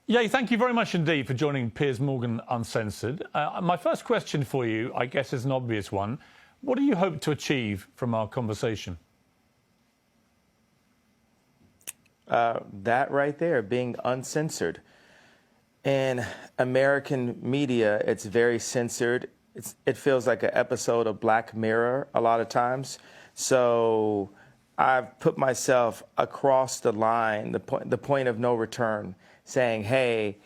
Yeah, thank you very much indeed for joining Piers Morgan Uncensored. My first question for you, I guess, is an obvious one. What do you hope to achieve from our conversation? That right there, being uncensored. In American media, it's very censored. It feels like an episode of Black Mirror a lot of times. So I've put myself across the line, the point of no return, saying, hey,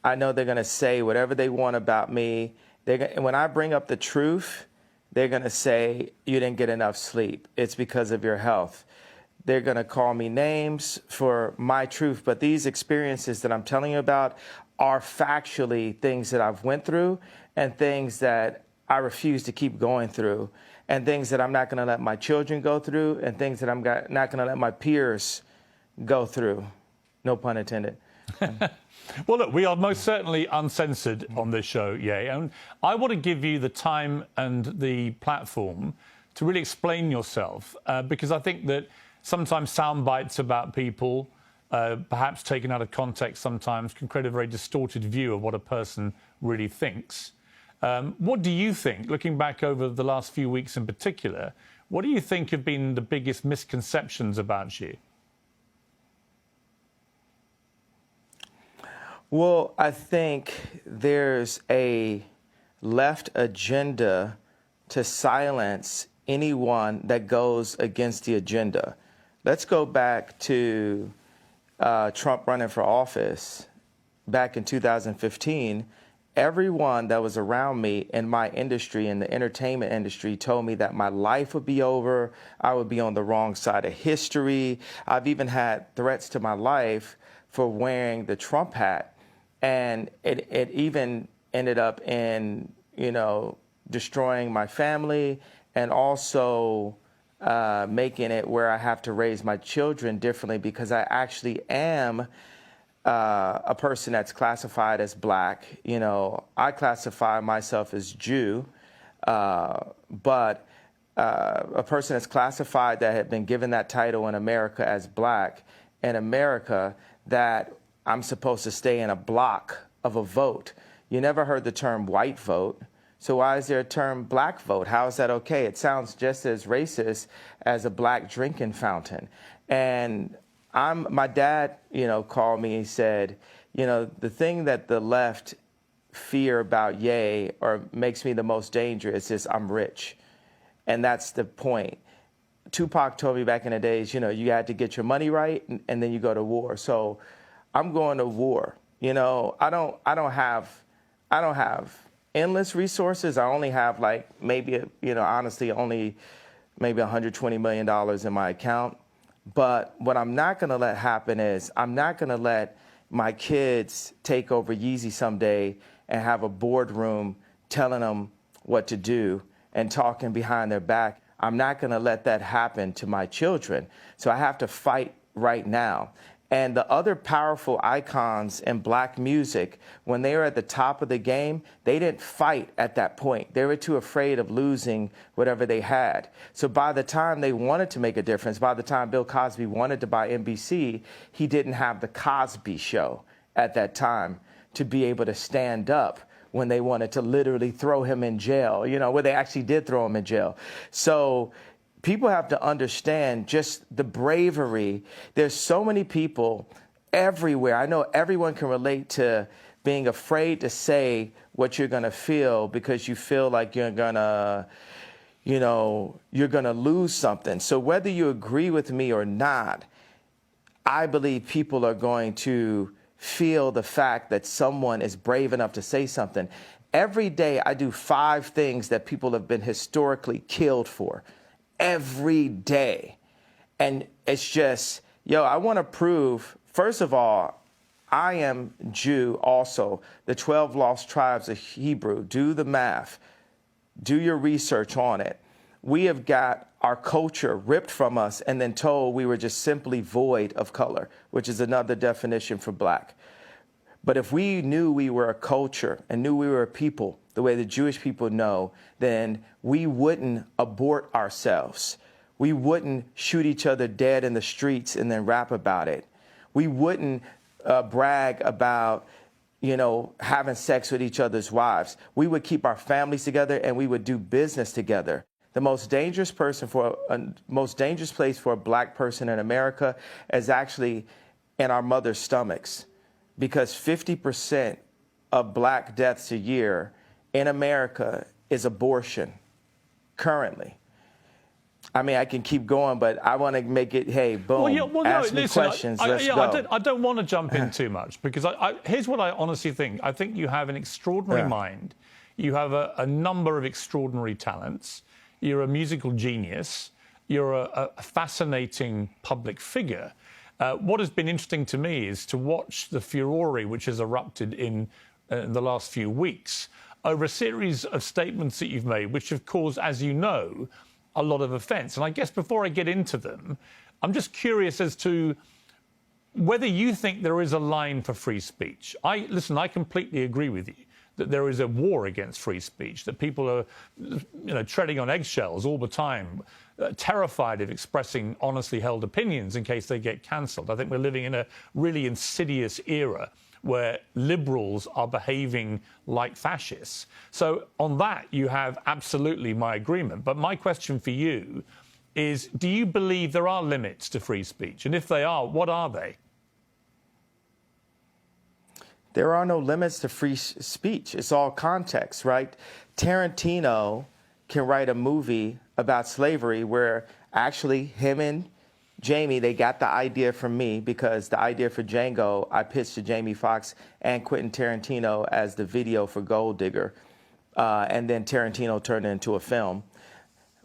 I know they're going to say whatever they want about me. When I bring up the truth, they're going to say, you didn't get enough sleep. It's because of your health. They're going to call me names for my truth. But these experiences that I'm telling you about are factually things that I've went through and things that I refuse to keep going through and things that I'm not going to let my children go through and things that I'm not going to let my peers go through. No pun intended. Well, look, we are most certainly uncensored on this show, and I want to give you the time and the platform to really explain yourself, because I think that sometimes sound bites about people, perhaps taken out of context sometimes, can create a very distorted view of what a person really thinks. What do you think, looking back over the last few weeks in particular, what do you think have been the biggest misconceptions about you? Well, I think there's a left agenda to silence anyone that goes against the agenda. Let's go back to Trump running for office back in 2015. Everyone that was around me in my industry, in the entertainment industry, told me that my life would be over. I would be on the wrong side of history. I've even had threats to my life for wearing the Trump hat. And it even ended up in, destroying my family and also making it where I have to raise my children differently because I actually am a person that's classified as Black. I classify myself as Jew, but a person that's classified that had been given that title in America as Black, in America, that I'm supposed to stay in a block of a vote. You never heard the term white vote. So why is there a term Black vote? How is that okay? It sounds just as racist as a Black drinking fountain. And my dad, called me and said, the thing that the left fear about Ye or makes me the most dangerous is I'm rich. And that's the point. Tupac told me back in the days, you had to get your money right and then you go to war. So I'm going to war. I don't have endless resources. I only have honestly only maybe $120 million in my account. But what I'm not going to let happen is I'm not going to let my kids take over Yeezy someday and have a boardroom telling them what to do and talking behind their back. I'm not going to let that happen to my children. So I have to fight right now. And the other powerful icons in Black music, when they were at the top of the game, they didn't fight at that point. They were too afraid of losing whatever they had. So by the time they wanted to make a difference, by the time Bill Cosby wanted to buy NBC, he didn't have the Cosby Show at that time to be able to stand up when they wanted to literally throw him in jail, where they actually did throw him in jail. So people have to understand just the bravery. There's so many people everywhere. I know everyone can relate to being afraid to say what you're going to feel because you feel like you're going to lose something. So whether you agree with me or not, I believe people are going to feel the fact that someone is brave enough to say something. Every day I do 5 things that people have been historically killed for. Every day. And it's just, I want to prove, first of all, I am Jew also. The 12 lost tribes of Hebrew. Do the math. Do your research on it. We have got our culture ripped from us and then told we were just simply void of color, which is another definition for Black. But if we knew we were a culture and knew we were a people, the way the Jewish people know, then we wouldn't abort ourselves. We wouldn't shoot each other dead in the streets and then rap about it. We wouldn't brag about, having sex with each other's wives. We would keep our families together and we would do business together. The most dangerous place for a black person in America is actually in our mother's stomachs, because 50% of black deaths a year in America is abortion currently. I mean, I can keep going, but I want to make it, hey, boom, ask me questions, let's go. I don't want to jump in too much, because here's what I honestly think. I think you have an extraordinary mind. You have a number of extraordinary talents. You're a musical genius. You're a fascinating public figure. What has been interesting to me is to watch the furore which has erupted in the last few weeks over a series of statements that you've made, which have caused, as you know, a lot of offence. And I guess before I get into them, I'm just curious as to whether you think there is a line for free speech. Listen, I completely agree with you that there is a war against free speech, that people are treading on eggshells all the time, terrified of expressing honestly held opinions in case they get cancelled. I think we're living in a really insidious era where liberals are behaving like fascists. So on that, you have absolutely my agreement. But my question for you is, do you believe there are limits to free speech? And if they are, what are they? There are no limits to free speech. It's all context, right? Tarantino can write a movie about slavery where actually him and Jamie, they got the idea from me, because the idea for Django, I pitched to Jamie Foxx and Quentin Tarantino as the video for Gold Digger. And then Tarantino turned it into a film.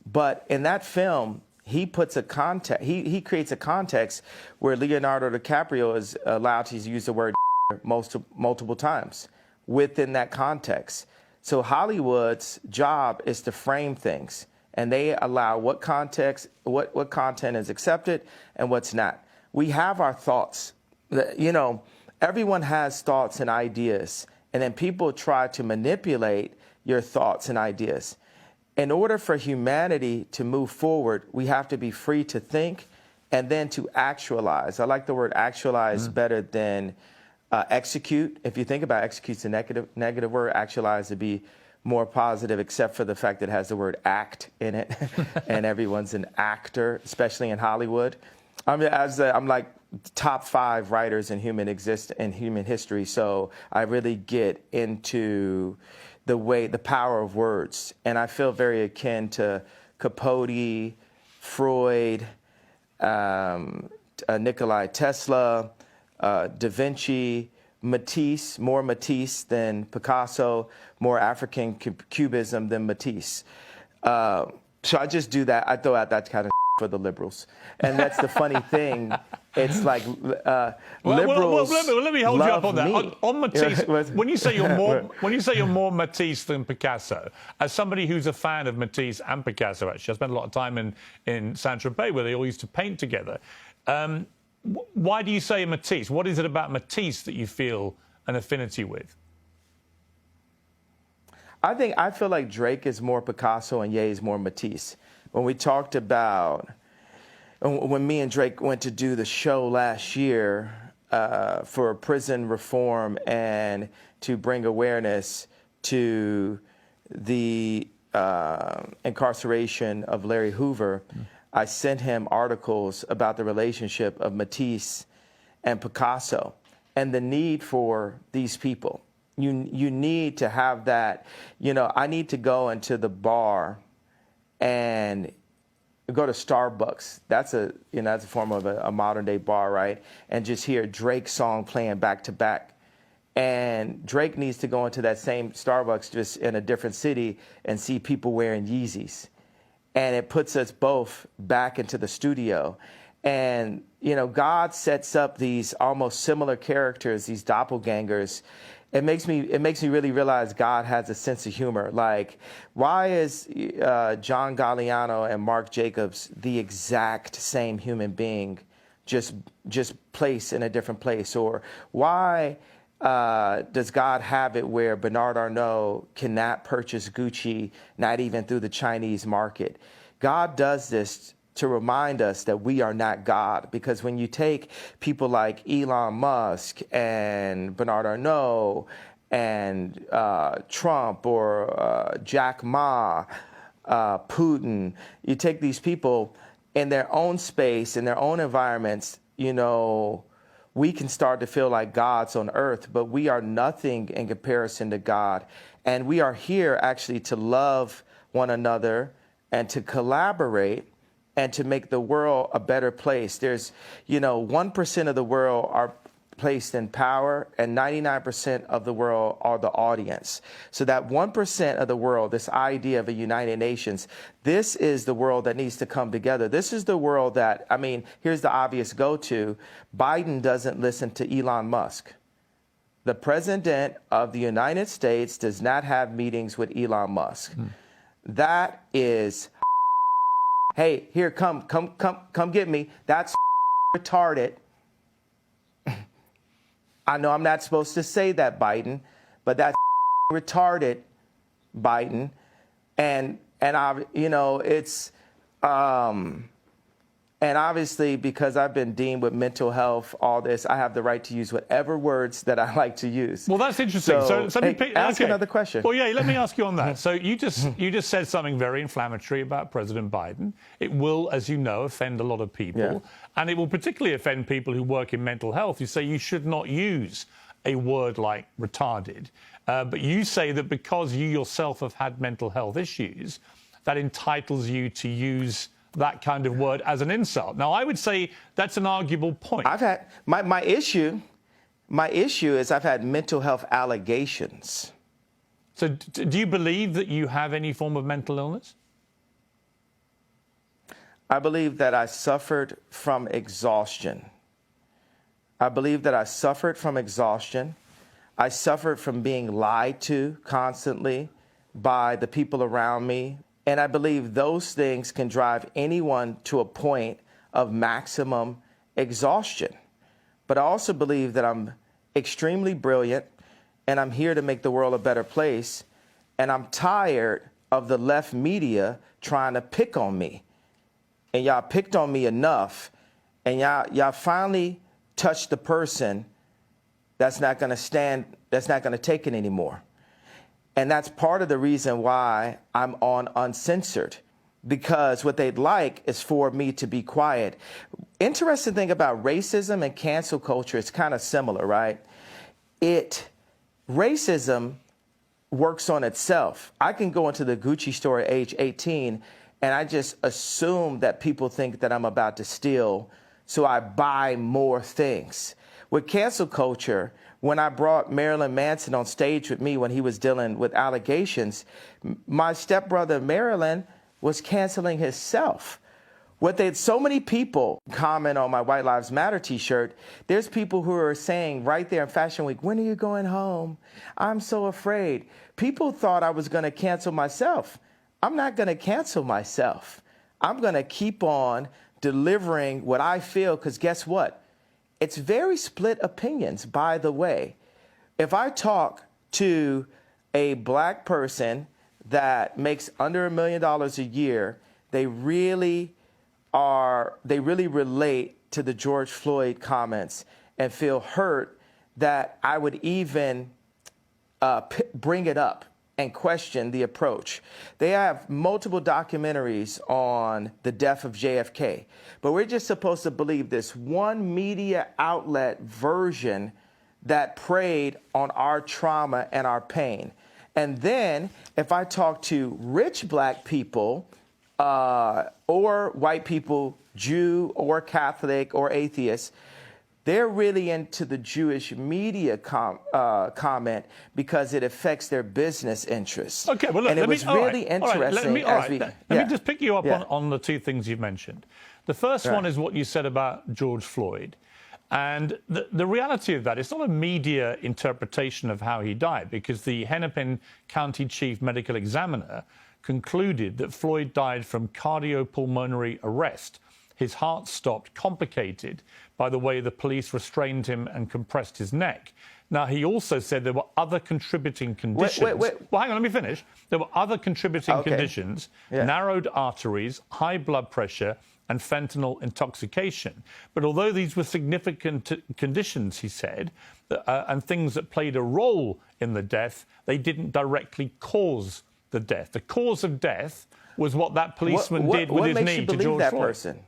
But in that film, he puts a context, he creates a context where Leonardo DiCaprio is allowed to use the word multiple times within that context. So Hollywood's job is to frame things, and they allow what context, what content is accepted and what's not. We have our thoughts. Everyone has thoughts and ideas, and then people try to manipulate your thoughts and ideas. In order for humanity to move forward, we have to be free to think and then to actualize. I like the word actualize better than execute. If you think about execute's a negative word, actualize would be more positive, except for the fact that it has the word act in it, and everyone's an actor, especially in Hollywood. I'm like top 5 writers in human history, so I really get into the power of words, and I feel very akin to Capote, Freud, Nikola Tesla, Da Vinci, Matisse, more Matisse than Picasso, more African cubism than Matisse. So I just do that. I throw out that kind of for the liberals. And that's the funny thing. It's like liberals let me hold you up on that. Me. On Matisse, when you say you're more Matisse than Picasso, as somebody who's a fan of Matisse and Picasso, actually, I spent a lot of time in Saint-Tropez where they all used to paint together. Why do you say Matisse? What is it about Matisse that you feel an affinity with? I feel like Drake is more Picasso and Ye is more Matisse. When we talked about, when me and Drake went to do the show last year for prison reform and to bring awareness to the incarceration of Larry Hoover, I sent him articles about the relationship of Matisse and Picasso and the need for these people. You need to have that. I need to go into the bar and go to Starbucks. That's a form of a modern day bar, right? And just hear Drake's song playing back to back. And Drake needs to go into that same Starbucks just in a different city and see people wearing Yeezys. And it puts us both back into the studio. And, God sets up these almost similar characters, these doppelgangers. It makes me really realize God has a sense of humor. Like, why is John Galliano and Mark Jacobs the exact same human being, just placed in a different place? Or why does God have it where Bernard Arnault cannot purchase Gucci, not even through the Chinese market? God does this to remind us that we are not God. Because when you take people like Elon Musk and Bernard Arnault and Trump or Jack Ma, Putin, you take these people in their own space, in their own environments, you know, we can start to feel like gods on earth, but we are nothing in comparison to God. And we are here actually to love one another and to collaborate and to make the world a better place. There's, 1% of the world are placed in power and 99% of the world are the audience. So that 1% of the world, this idea of a United Nations, this is the world that needs to come together. This is the world that, here's the obvious go-to. Biden doesn't listen to Elon Musk. The president of the United States does not have meetings with Elon Musk. That is, hey, here, come get me. That's retarded. I know I'm not supposed to say that, Biden, but that's retarded, Biden. And it's, and obviously, because I've been dealing with mental health, all this, I have the right to use whatever words that I like to use. Well, that's interesting. So ask another question. Well, yeah, let me ask you on that. So you just said something very inflammatory about President Biden. It will, as you know, offend a lot of people. Yeah. And it will particularly offend people who work in mental health. You say you should not use a word like retarded. But you say that because you yourself have had mental health issues, that entitles you to use that kind of word as an insult. Now, I would say that's an arguable point. I've had my issue is I've had mental health allegations. So do you believe that you have any form of mental illness? I believe that I suffered from exhaustion. I suffered from being lied to constantly by the people around me. And I believe those things can drive anyone to a point of maximum exhaustion. But I also believe that I'm extremely brilliant and I'm here to make the world a better place. And I'm tired of the left media trying to pick on me. And y'all picked on me enough. And y'all finally touched the person that's not going to take it anymore. And that's part of the reason why I'm on Uncensored, because what they'd like is for me to be quiet. Interesting thing about racism and cancel culture, it's kind of similar, right? Racism works on itself. I can go into the Gucci store at age 18 and I just assume that people think that I'm about to steal, so I buy more things. With cancel culture, when I brought Marilyn Manson on stage with me when he was dealing with allegations, my stepbrother Marilyn was canceling himself. So many people comment on my White Lives Matter t-shirt. There's people who are saying right there in Fashion Week, when are you going home? I'm so afraid. People thought I was going to cancel myself. I'm not going to cancel myself. I'm going to keep on delivering what I feel, because guess what? It's very split opinions, by the way. If I talk to a black person that makes under $1 million a year, they really relate to the George Floyd comments and feel hurt that I would even bring it up and question the approach. They have multiple documentaries on the death of JFK, but we're just supposed to believe this one media outlet version that preyed on our trauma and our pain. And then if I talk to rich black people or white people, Jew or Catholic or atheist, they're really into the Jewish media comment because it affects their business interests. Okay, well, look, and it was really interesting. Let me just pick you up on the two things you've mentioned. The first one is what you said about George Floyd. And the reality of that, it's not a media interpretation of how he died, because the Hennepin County Chief Medical Examiner concluded that Floyd died from cardiopulmonary arrest. His heart stopped, complicated by the way the police restrained him and compressed his neck. Now, he also said there were other contributing conditions. Wait. Well, hang on, let me finish. There were other contributing conditions, narrowed arteries, high blood pressure, and fentanyl intoxication. But although these were significant conditions, he said, and things that played a role in the death, they didn't directly cause the death. The cause of death was what that policeman did with his knee to George Floyd. Person?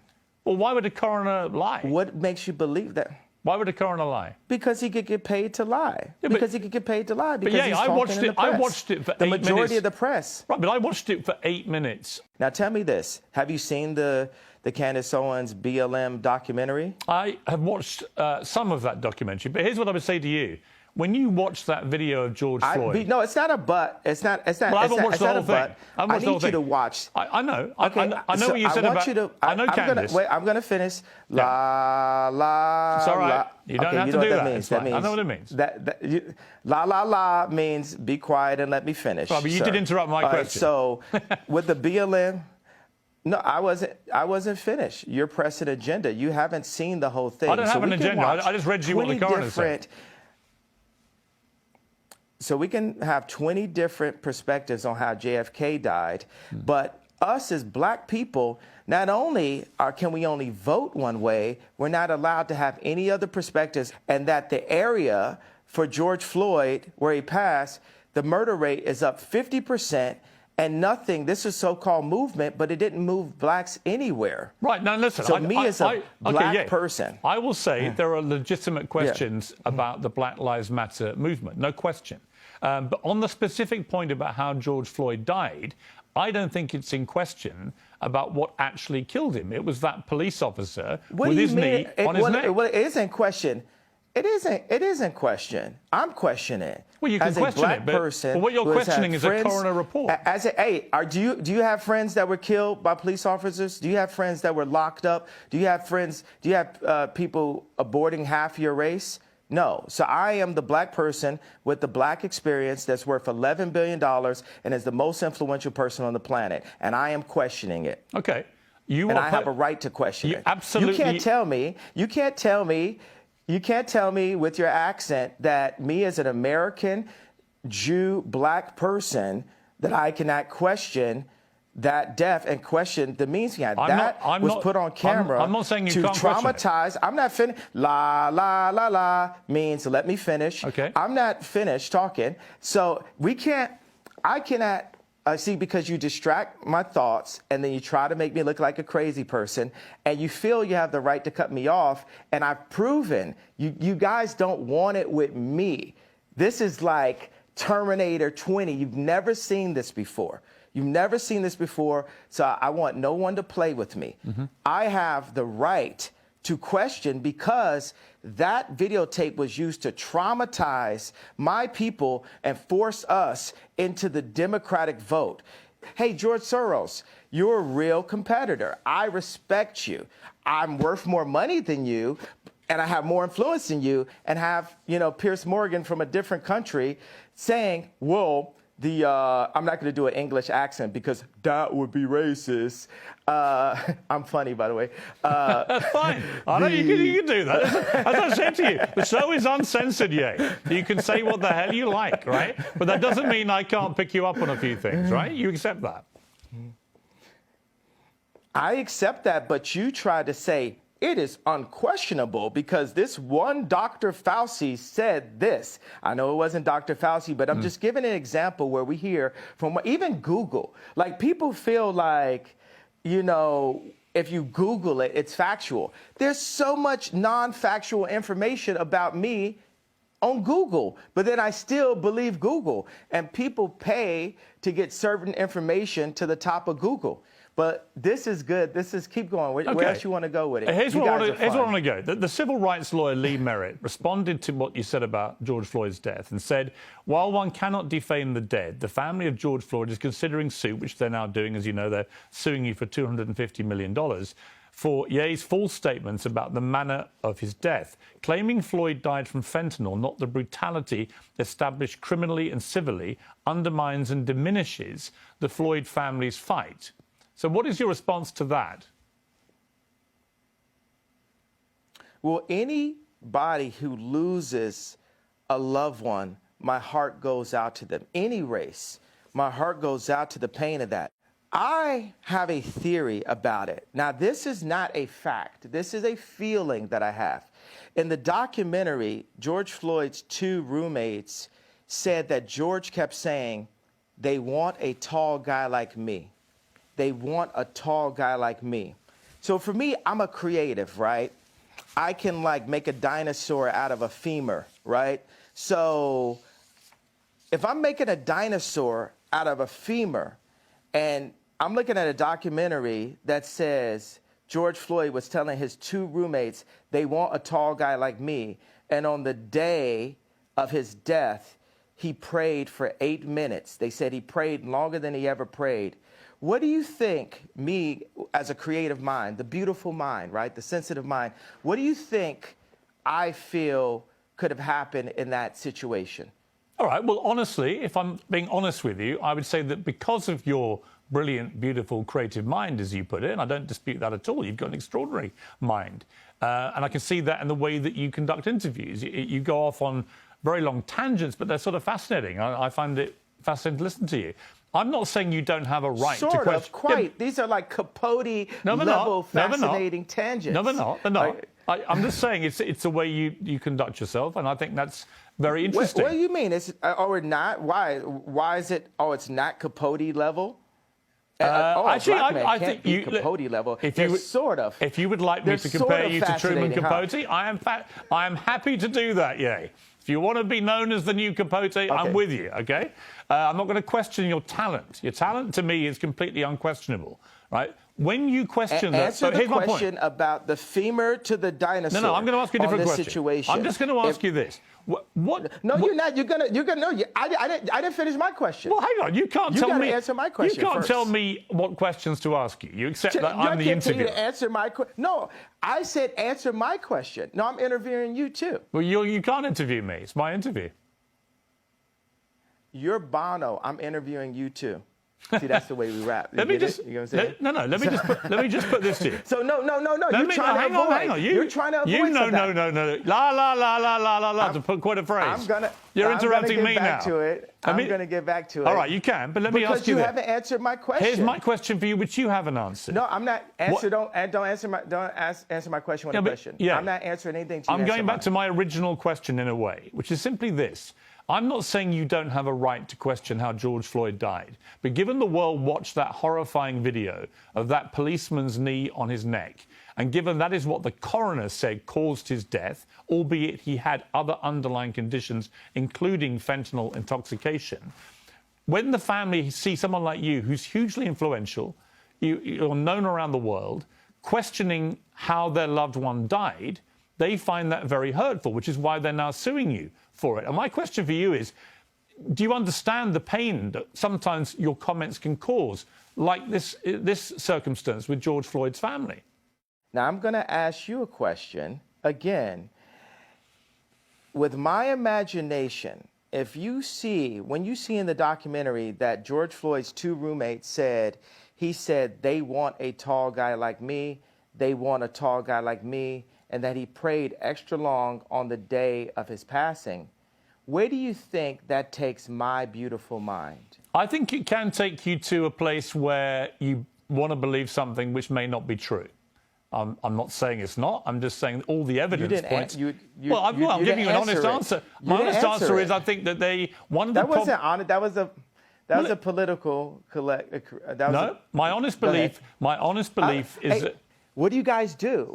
Well, why would a coroner lie? What makes you believe that? Why would a coroner lie? Because he could get paid to lie. Yeah, because he could get paid to lie. Because yeah, he's I watched in the it. I press. watched it for the 8 minutes. The majority of the press. Right, but I watched it for 8 minutes. Now tell me this: have you seen the Candace Owens BLM documentary? I have watched some of that documentary, but here's what I would say to you: when you watch that video of George Floyd, no, it's not a but. It's not. It's not. Well, I it's haven't not, watched it's the not whole a thing. but. I need you to watch. I know. Okay, I know so what you said about. I know Candace. I'm going to finish. La la. It's all right. La. You don't okay, have you to know do what that. Means. It's fine. That means, I know what it means. La la la means be quiet and let me finish. Right, but you did interrupt my question. So with the BLM. No, I wasn't finished. You're pressing agenda. You haven't seen the whole thing. I don't have an agenda. I just read you what the coroner said. So we can have 20 different perspectives on how JFK died, but us as black people, not only can we only vote one way, we're not allowed to have any other perspectives, and that the area for George Floyd, where he passed, the murder rate is up 50%, and nothing, this is so-called movement, but it didn't move blacks anywhere. Right, now listen. So me as a black person. I will say there are legitimate questions about the Black Lives Matter movement, no question. But on the specific point about how George Floyd died, I don't think it's in question about what actually killed him. It was that police officer with his knee on his neck. Well, it is in question. It isn't question. I'm questioning it. Well, you can question it, but what you're questioning is a coroner report. Do you have friends that were killed by police officers? Do you have friends that were locked up? Do you have friends? Do you have people aborting half your race? No. So I am the black person with the black experience that's worth $11 billion and is the most influential person on the planet. And I am questioning it. Okay. I have a right to question it. Absolutely. You can't tell me with your accent that me as an American Jew black person that I cannot question that death and question the means behind that was put on camera. I'm not saying you to can't traumatize. I'm not finished. La la la la means let me finish. Okay. I'm not finished talking. So I cannot see, because you distract my thoughts and then you try to make me look like a crazy person and you feel you have the right to cut me off. And I've proven you guys don't want it with me. This is like Terminator 20. You've never seen this before. You've never seen this before, so I want no one to play with me. I have the right to question because that videotape was used to traumatize my people and force us into the Democratic vote. Hey, George Soros, you're a real competitor. I respect you. I'm worth more money than you, and I have more influence than you, and have, Piers Morgan from a different country saying, well, I'm not going to do an English accent because that would be racist. I'm funny, by the way. That's fine. I know you can do that. As I said to you, the show is uncensored, yet. You can say what the hell you like, right? But that doesn't mean I can't pick you up on a few things, right? You accept that. I accept that, but you try to say, it is unquestionable because this one Dr. Fauci said this. I know it wasn't Dr. Fauci, but I'm just giving an example where we hear from even Google. Like, people feel like, if you Google it, it's factual. There's so much non-factual information about me on Google, but then I still believe Google. And people pay to get certain information to the top of Google. But this is good. Keep going. Where else you want to go with it? Here's where I want to go. The civil rights lawyer Lee Merritt responded to what you said about George Floyd's death and said, while one cannot defame the dead, the family of George Floyd is considering suit, which they're now doing. As you know, they're suing you for $250 million for Ye's false statements about the manner of his death, claiming Floyd died from fentanyl, not the brutality established criminally and civilly, undermines and diminishes the Floyd family's fight. So what is your response to that? Well, anybody who loses a loved one, my heart goes out to them. Any race, my heart goes out to the pain of that. I have a theory about it. Now, this is not a fact. This is a feeling that I have. In the documentary, George Floyd's two roommates said that George kept saying, they want a tall guy like me. They want a tall guy like me. So for me, I'm a creative, right? I can like make a dinosaur out of a femur, right? So if I'm making a dinosaur out of a femur and I'm looking at a documentary that says George Floyd was telling his two roommates they want a tall guy like me, and on the day of his death, he prayed for 8 minutes. They said he prayed longer than he ever prayed. What do you think, me as a creative mind, the beautiful mind, right, the sensitive mind, what do you think I feel could have happened in that situation? All right. Well, honestly, if I'm being honest with you, I would say that because of your brilliant, beautiful, creative mind, as you put it, and I don't dispute that at all, you've got an extraordinary mind. And I can see that in the way that you conduct interviews. You go off on very long tangents, but they're sort of fascinating. I find it fascinating to listen to you. I'm not saying you don't have a right to question. Sort of, quite. Yeah. These are like Capote-level fascinating tangents. No, they're not. They're not. I'm just saying it's the way you conduct yourself, and I think that's very interesting. What do you mean? Or not? Why is it? Oh, it's not Capote level. Actually, I think you Capote level. If you sort of. If you would like me to compare you to Truman Capote, I am happy to do that. Yay. If you want to be known as the new Capote, okay. I'm with you. Okay. I'm not going to question your talent. Your talent to me is completely unquestionable. Right. When you question that, answer the question about the femur to the dinosaur. No, I'm going to ask you a different question. Situation. I'm just going to ask you this. What? No, you're not. You're gonna. No, I didn't finish my question. Well, hang on. You can't tell me. You answer my question. You can't first. tell me what questions to ask you. You accept that I'm the interviewer. To answer my question. No, I said answer my question. No, I'm interviewing you too. Well, you can't interview me. It's my interview. You're Bono. I'm interviewing you too. See, that's the way we rap. Let me just. You know what I'm saying? No. Let me just put this to you. So no. You're trying to avoid. Hang on. You're trying to avoid. No. La. To put quite a phrase. You're interrupting me now. I'm going to get back to it. All right, you can, but let me ask you this. Because you haven't answered my question. Here's my question for you, which you haven't answered. No, I'm not. Don't answer my question with a question. Yeah. I'm not answering anything. I'm going back to my original question in a way, which is simply this. I'm not saying you don't have a right to question how George Floyd died, but given the world watched that horrifying video of that policeman's knee on his neck, and given that is what the coroner said caused his death, albeit he had other underlying conditions, including fentanyl intoxication, when the family see someone like you, who's hugely influential, you're known around the world, questioning how their loved one died, they find that very hurtful, which is why they're now suing you for it. And my question for you is, do you understand the pain that sometimes your comments can cause, like this circumstance with George Floyd's family? Now, I'm going to ask you a question again. With my imagination, when you see in the documentary that George Floyd's two roommates said they want a tall guy like me, they want a tall guy like me, and that he prayed extra long on the day of his passing, where do you think that takes my beautiful mind? I think it can take you to a place where you want to believe something which may not be true. I'm not saying it's not. I'm just saying all the evidence points. I'm giving you an honest answer. My honest answer is I think that That wasn't honest. That was a political my honest belief is that. What do you guys do?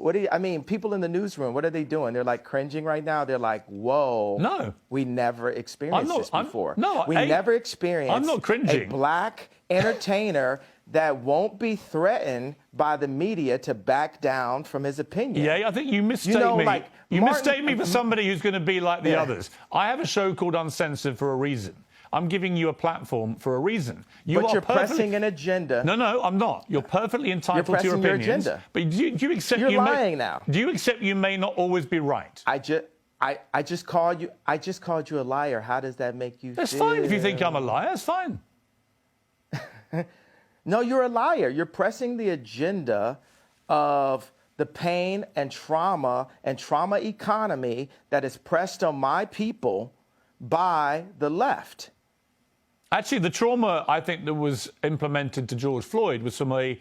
People in the newsroom, what are they doing? They're like cringing right now. They're like, whoa. No. We never experienced this before. We never never experienced I'm not cringing. A black entertainer that won't be threatened by the media to back down from his opinion. Yeah, I think you mistake me. You mistake me for somebody who's going to be like the others. I have a show called Uncensored for a reason. I'm giving you a platform for a reason. But you're pressing an agenda. No, I'm not. You're perfecly entitled to your opinions. Your agenda. But do you accept you're lying now? Do you accept you may not always be right? I just called you a liar. How does that make you feel? That's fine if you think I'm a liar. That's fine. No, you're a liar. You're pressing the agenda of the pain and trauma economy that is pressed on my people by the left. Actually, the trauma I think that was implemented to George Floyd was from a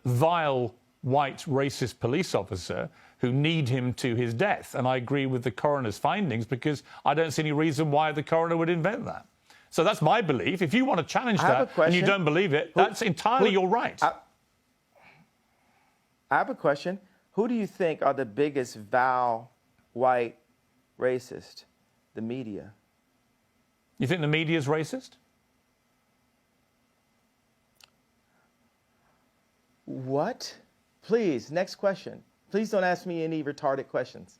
vile white racist police officer who kneed him to his death. And I agree with the coroner's findings because I don't see any reason why the coroner would invent that. So that's my belief. If you want to challenge that and you don't believe it, that's entirely your right. I have a question. Who do you think are the biggest vile white racist? The media. You think the media is racist? What? Please, next question. Please don't ask me any retarded questions.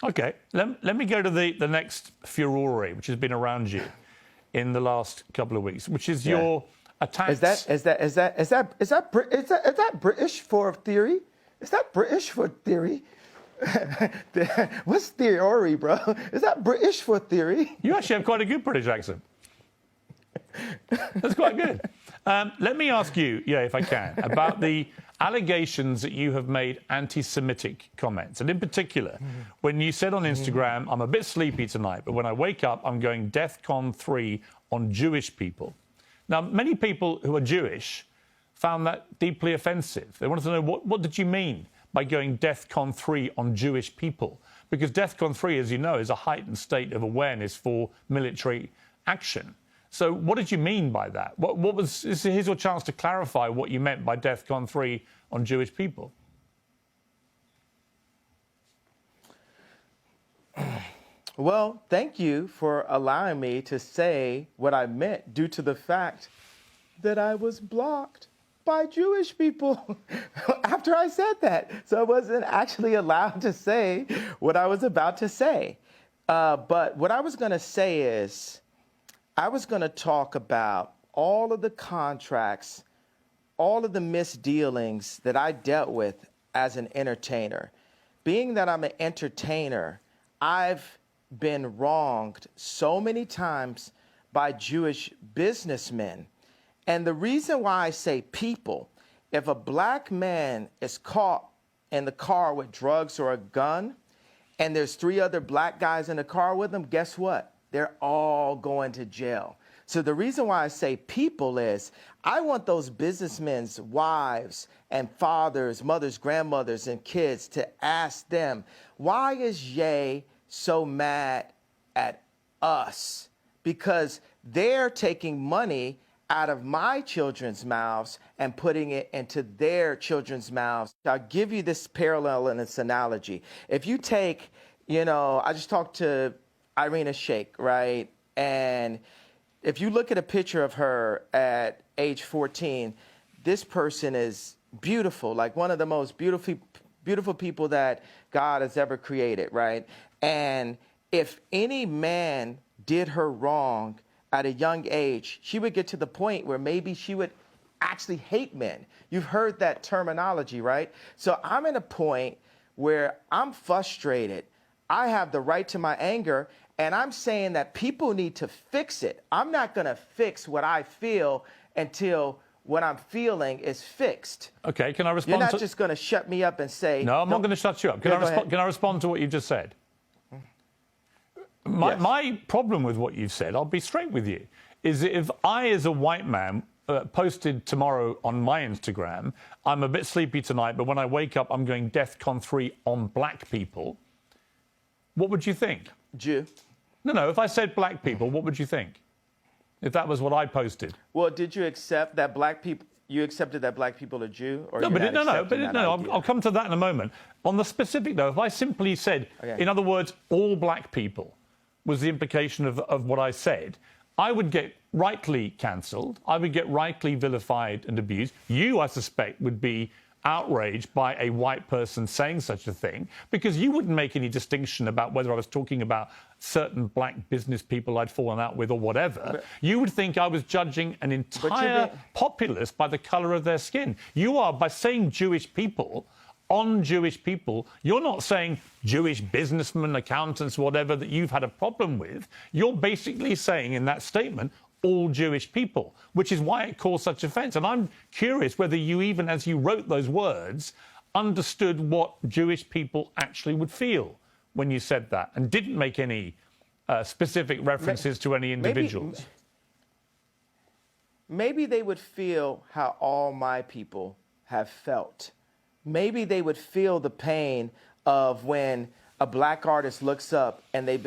Okay, let me go to the next furore, which has been around you in the last couple of weeks, which is your attacks. Is that British for theory? Is that British for theory? What's theory, bro? Is that British for theory? You actually have quite a good British accent. That's quite good. Let me ask you, if I can, about the allegations that you have made anti-Semitic comments. And in particular, when you said on Instagram, I'm a bit sleepy tonight, but when I wake up, I'm going DEFCON 3 on Jewish people. Now, many people who are Jewish found that deeply offensive. They wanted to know, what did you mean by going DEFCON 3 on Jewish people? Because DEFCON 3, as you know, is a heightened state of awareness for military action. So what did you mean by that? Here's your chance to clarify what you meant by DEFCON 3 on Jewish people. Well, thank you for allowing me to say what I meant due to the fact that I was blocked by Jewish people after I said that. So I wasn't actually allowed to say what I was about to say. But what I was going to say is, I was going to talk about all of the contracts, all of the misdealings that I dealt with as an entertainer. Being that I'm an entertainer, I've been wronged so many times by Jewish businessmen. And the reason why I say people, if a black man is caught in the car with drugs or a gun, and there's 3 other black guys in the car with him, guess what? They're all going to jail. So the reason why I say people is I want those businessmen's wives and fathers, mothers, grandmothers, and kids to ask them, why is Ye so mad at us? Because they're taking money out of my children's mouths and putting it into their children's mouths. I'll give you this parallel and this analogy. If you take, I just talked to Irina Shayk, right? And if you look at a picture of her at age 14, this person is beautiful, like one of the most beautiful people that God has ever created, right? And if any man did her wrong at a young age, she would get to the point where maybe she would actually hate men. You've heard that terminology, right? So I'm at a point where I'm frustrated. I have the right to my anger, and I'm saying that people need to fix it. I'm not going to fix what I feel until what I'm feeling is fixed. Okay, can I respond? You're not just going to shut me up and say... No, I'm not going to shut you up. Can I respond to what you just said? My problem with what you've said, I'll be straight with you, is that if I, as a white man, posted tomorrow on my Instagram, I'm a bit sleepy tonight, but when I wake up, I'm going DEFCON 3 on black people, what would you think? Jew. No, if I said black people, what would you think? If that was what I posted? Well, did you accept that black people... You accepted that black people are Jew? Or I'll come to that in a moment. On the specific, though, if I simply said, in other words, all black people was the implication of what I said, I would get rightly cancelled. I would get rightly vilified and abused. You, I suspect, would be outraged by a white person saying such a thing, because you wouldn't make any distinction about whether I was talking about certain black business people I'd fallen out with or whatever. You would think I was judging an entire populace by the colour of their skin. You are, by saying Jewish people, on Jewish people, you're not saying Jewish businessmen, accountants, whatever, that you've had a problem with. You're basically saying in that statement, all Jewish people, which is why it caused such offence. And I'm curious whether you, even as you wrote those words, understood what Jewish people actually would feel when you said that and didn't make any specific references to any individuals. maybe they would feel how all my people have felt. Maybe they would feel the pain of when a black artist looks up and they've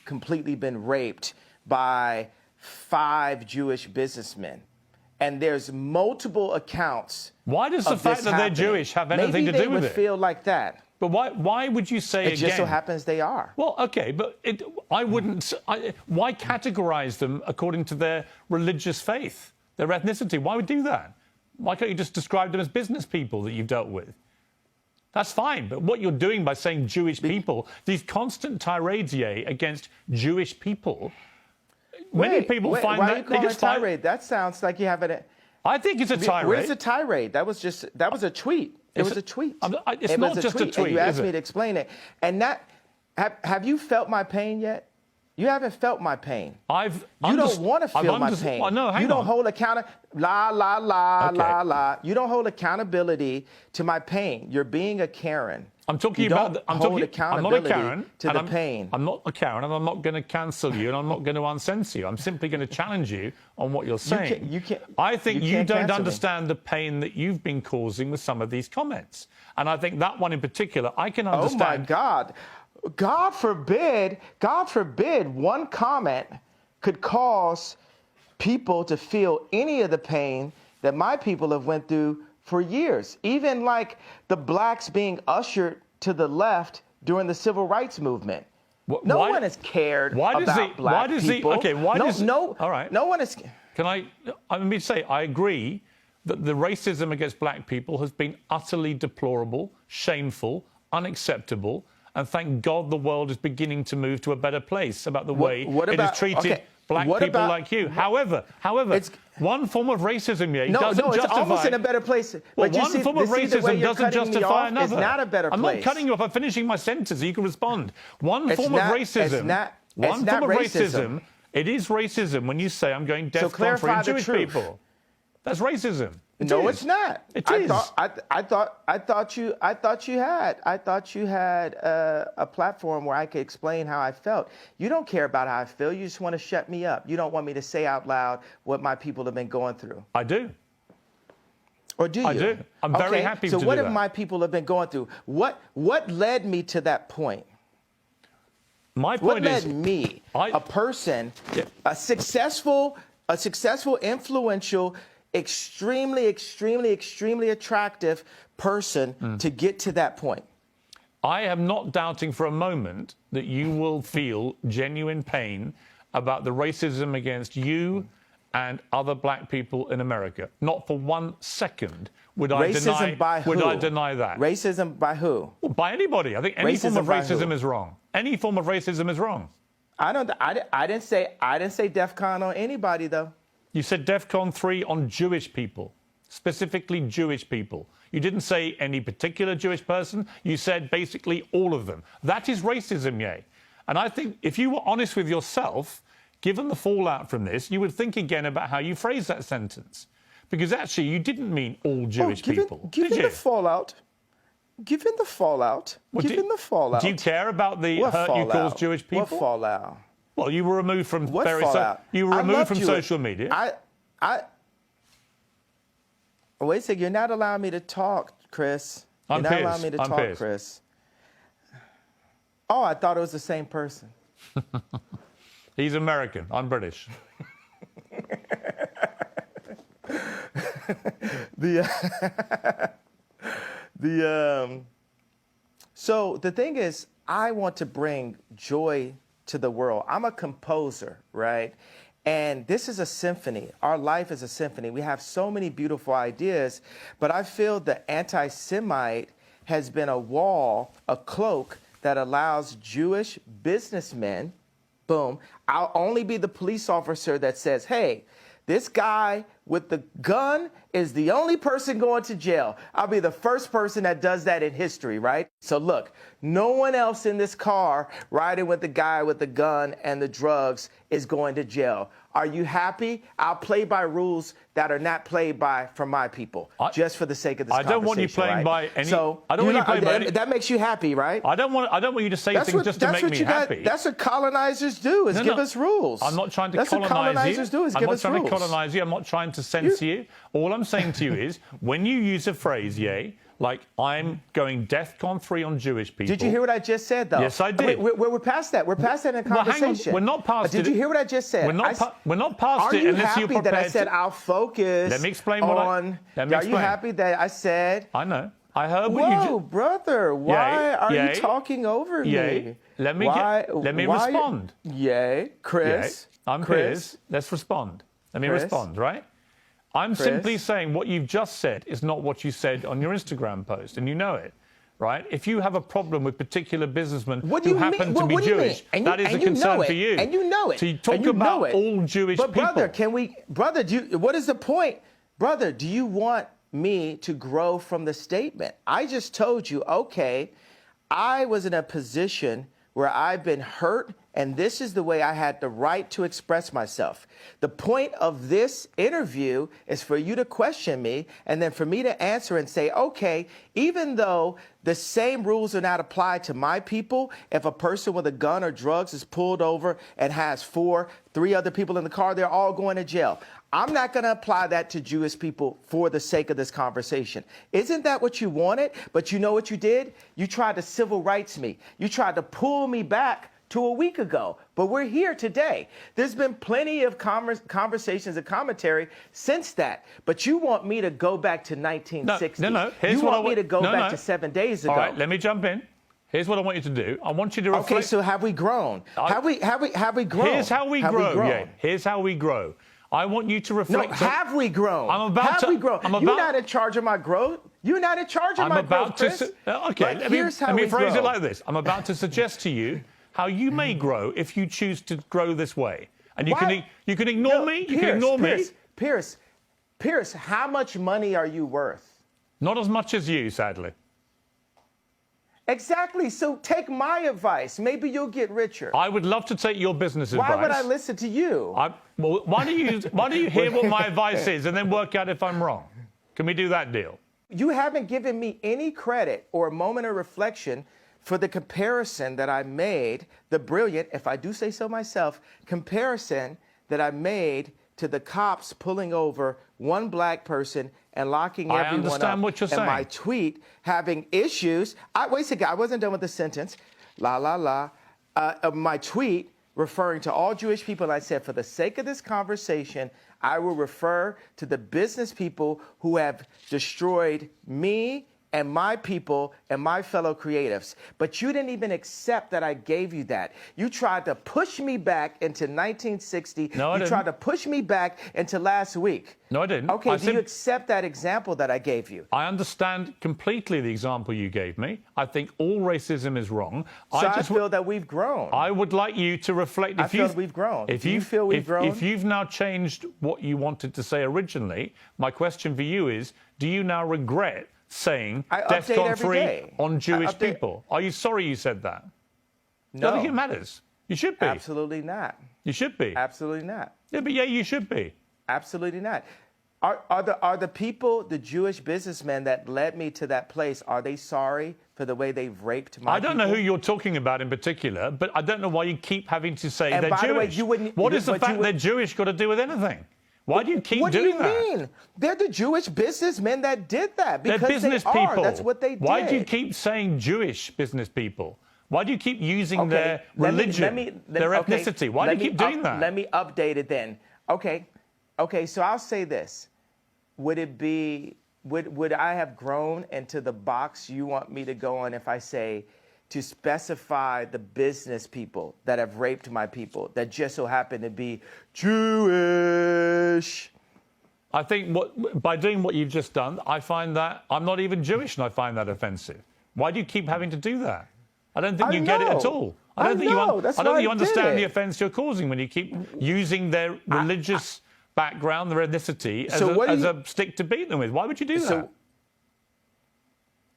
completely been raped by 5 Jewish businessmen. And there's multiple accounts. Why does the fact that they're Jewish have anything to do with it? Maybe they would feel like that. But why would you say it just so happens they are? Well, okay, but why categorize them according to their religious faith, their ethnicity? Why would you do that? Why can't you just describe them as business people that you've dealt with? That's fine, but what you're doing by saying Jewish people, these constant tirades, against Jewish people, many people find why that... Why are you calling it a tirade? That sounds like you have it... I think it's a tirade. Where's the tirade? That was a tweet. It was a tweet. It's not just a tweet. And you asked me to explain it. And have you felt my pain yet? You haven't felt my pain. You don't want to feel my pain. Oh, no, you don't hold You don't hold accountability to my pain. You're being a Karen. I'm talking about. I'm not a Karen to the pain. I'm not a Karen, and I'm not going to cancel you, and I'm not going to uncensor you. I'm simply going to challenge you on what you're saying. I think you don't understand the pain that you've been causing with some of these comments, and I think that one in particular, I can understand. Oh my God, God forbid, one comment could cause people to feel any of the pain that my people have went through for years, even like the blacks being ushered to the left during the civil rights movement. No one has cared about black people. All right. No one is. Let me say, I agree that the racism against black people has been utterly deplorable, shameful, unacceptable, and thank God the world is beginning to move to a better place about the way it has treated black people like you. However, one form of racism, doesn't justify... it's almost in a better place. Well, one form of racism doesn't justify another. It's not a better place. I'm not cutting you off. I'm finishing my sentence so you can respond. One form of racism, it is racism when you say I'm going DEFCON for Jewish people. That's racism. No, it's not. It is. I thought you had a platform where I could explain how I felt. You don't care about how I feel. You just want to shut me up. You don't want me to say out loud what my people have been going through. I do. Or do you? I do. I'm very happy to do that. So what have my people have been going through? What led me to that point? My point is... What led me, a person, a successful, influential, extremely attractive person to get to that point? I am not doubting for a moment that you will feel genuine pain about the racism against you and other black people in America. Not for 1 second would I deny that. Racism by who? Well, by anybody. I think any form of racism is wrong. Any form of racism is wrong. I didn't say DEFCON on anybody though. You said DEFCON 3 on Jewish people, specifically Jewish people. You didn't say any particular Jewish person. You said basically all of them. That is racism, And I think if you were honest with yourself, given the fallout from this, you would think again about how you phrased that sentence. Because actually, you didn't mean all Jewish people. Given the fallout. Do you care about the hurt you caused Jewish people? What fallout? Well, you were removed from social media. Wait a second. You're not allowing me to talk, Chris. You're not allowing me to talk, Chris. Oh, I thought it was the same person. He's American. I'm British. So the thing is, I want to bring joy to the world. I'm a composer, right? And this is a symphony. Our life is a symphony. We have so many beautiful ideas, but I feel the anti-Semite has been a wall, a cloak that allows Jewish businessmen, boom, I'll only be the police officer that says, hey, this guy with the gun is the only person going to jail. I'll be the first person that does that in history, right? So look, no one else in this car riding with the guy with the gun and the drugs is going to jail. Are you happy? I'll play by rules that are not played by from my people, just for the sake of this conversation. I don't want you playing by any. So I don't want you playing by any. That makes you happy, right? I don't want you to say things just to make me happy. That's what colonizers do, is give us rules. I'm not trying to that's colonize what colonizers you. do, is give us rules. I'm not trying to colonize you. I'm not trying to censor you. All I'm saying to you is, when you use a phrase, like I'm going DEFCON 3 on Jewish people. Did you hear what I just said, though? Yes, I did. We're past that. We're past that in a conversation. Well, hang on. We're not past it. Did you hear what I just said? We're not past it unless you're prepared. Are you happy that I said I'll focus? Let me explain what on. Are you happy that I said? I know. I heard what you Whoa, brother! Why are you talking over me? Let me respond. Chris. I'm Chris. Let's respond. Let me respond, right? I'm simply saying what you've just said is not what you said on your Instagram post, and you know it, right? If you have a problem with particular businessmen who happen to be Jewish, that is a concern for you. And you know it. So you talk about all Jewish people. But brother, what is the point? Brother, do you want me to grow from the statement? I just told you, okay, I was in a position where I've been hurt, and this is the way I had the right to express myself. The point of this interview is for you to question me, and then for me to answer and say, okay, even though the same rules are not applied to my people, if a person with a gun or drugs is pulled over and has three other people in the car, they're all going to jail. I'm not going to apply that to Jewish people for the sake of this conversation. Isn't that what you wanted? But you know what you did? You tried to civil rights me. You tried to pull me back to a week ago. But we're here today. There's been plenty of conversations and commentary since that. But you want me to go back to 1960. No. You want me to go back to 7 days ago. All right, let me jump in. Here's what I want you to do. I want you to reflect. Okay, so have we grown? Have we grown? Here's how we grow. Yeah, here's how we grow. I want you to reflect. No, have we grown? Have we grown? You're not in charge of my growth. You're not in charge of my growth, Chris. Okay, let me phrase it like this. I'm about to suggest to you how you may grow if you choose to grow this way. And you can ignore me. You can ignore me. Pierce, how much money are you worth? Not as much as you, sadly. Exactly. So take my advice. Maybe you'll get richer. I would love to take your business advice. Why would I listen to you? Well, why don't you hear what my advice is and then work out if I'm wrong? Can we do that deal? You haven't given me any credit or a moment of reflection for the comparison that I made, the brilliant, if I do say so myself, comparison that I made to the cops pulling over one black person and locking everyone up. I understand what you're saying. And my tweet having issues. Wait a second, I wasn't done with the sentence. My tweet referring to all Jewish people, I said, for the sake of this conversation, I will refer to the business people who have destroyed me and my people and my fellow creatives. But you didn't even accept that I gave you that. You tried to push me back into 1960. No, I didn't. You tried to push me back into last week. No, I didn't. Okay, do you accept that example that I gave you? I understand completely the example you gave me. I think all racism is wrong. So I feel that we've grown. I would like you to reflect. I feel that we've grown. Do you feel we've grown? If you've now changed what you wanted to say originally, my question for you is, do you now regret saying DEFCON 3 on Jewish people? Are you sorry you said that? No. I think it matters. You should be. Absolutely not. You should be. Absolutely not. Yeah, but you should be. Absolutely not. Are the people, the Jewish businessmen that led me to that place, are they sorry for the way they've raped my people? I don't know who you're talking about in particular, but I don't know why you keep having to say they're Jewish. And by the way, you wouldn't... What is the fact they're Jewish got to do with anything? Why do you keep doing that? What do you mean? They're the Jewish businessmen that did that because they're business people. That's what they did. Why do you keep saying Jewish business people? Why do you keep using their religion, their ethnicity? Why do you keep doing that? Let me update it then. Okay, so I'll say this. Would I have grown into the box you want me to go on if I say to specify the business people that have raped my people that just so happen to be Jewish? I think by doing what you've just done, I find that I'm not even Jewish and I find that offensive. Why do you keep having to do that? I don't think you get it at all. I don't think you understand the offence you're causing when you keep using their religious background, their ethnicity, as, So a stick to beat them with. Why would you do that?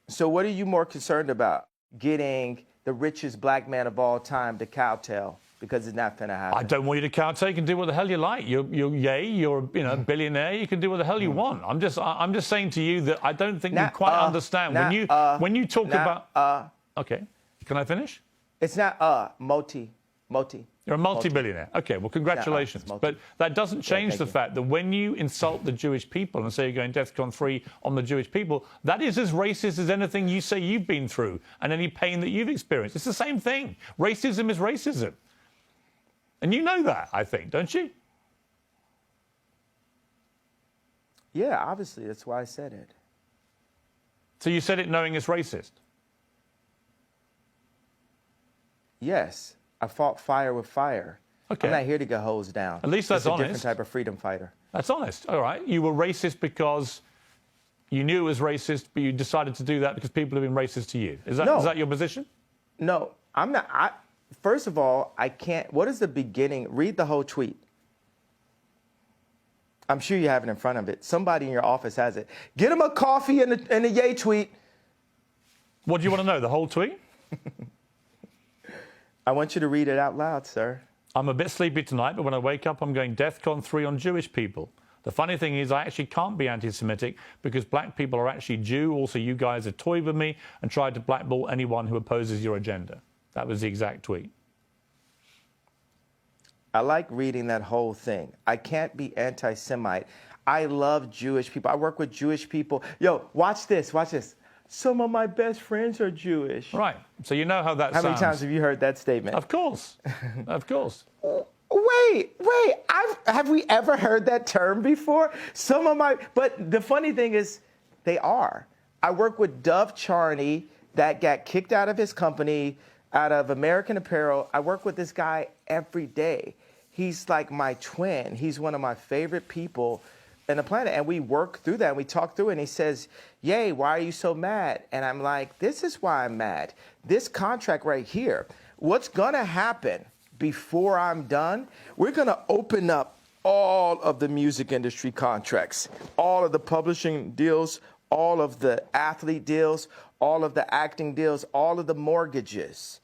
So what are you more concerned about? Getting the richest black man of all time to kowtow? Because it's not going to happen. I don't want you to kowtow. You can do what the hell you like. You're a billionaire. You can do what the hell you want. I'm just saying to you that I don't think you quite understand when you talk about. Okay, can I finish? It's not multi. You're a multi-billionaire. Okay, well, congratulations. But that doesn't change the fact that when you insult the Jewish people and say you're going DEFCON 3 on the Jewish people, that is as racist as anything you say you've been through and any pain that you've experienced. It's the same thing. Racism is racism. And you know that, I think, don't you? Yeah, obviously. That's why I said it. So you said it knowing it's racist? Yes. I fought fire with fire. Okay. I'm not here to get hosed down. At least that's honest. It's a different type of freedom fighter. That's honest. All right. You were racist because you knew it was racist, but you decided to do that because people have been racist to you. Is that your position? No, I'm not. First of all, I can't. What is the beginning? Read the whole tweet. I'm sure you have it in front of it. Somebody in your office has it. Get him a coffee in the Ye tweet. What do you want to know? The whole tweet? I want you to read it out loud, sir. I'm a bit sleepy tonight, but when I wake up, I'm going DEFCON 3 on Jewish people. The funny thing is I actually can't be anti-Semitic because black people are actually Jew. Also, you guys have toyed with me and tried to blackball anyone who opposes your agenda. That was the exact tweet. I like reading that whole thing. I can't be anti-Semite. I love Jewish people. I work with Jewish people. Yo, watch this. Watch this. Some of my best friends are Jewish. Right. So you know how that sounds. How many times have you heard that statement? Of course. Of course. Wait. Have we ever heard that term before? But the funny thing is, they are. I work with Dove Charney that got kicked out of his company, out of American Apparel. I work with this guy every day. He's like my twin. He's one of my favorite people in the planet. And we work through that and we talk through it. And he says, "Yay, why are you so mad?" And I'm like, this is why I'm mad. This contract right here, what's going to happen before I'm done, we're going to open up all of the music industry contracts, all of the publishing deals, all of the athlete deals, all of the acting deals, all of the mortgages,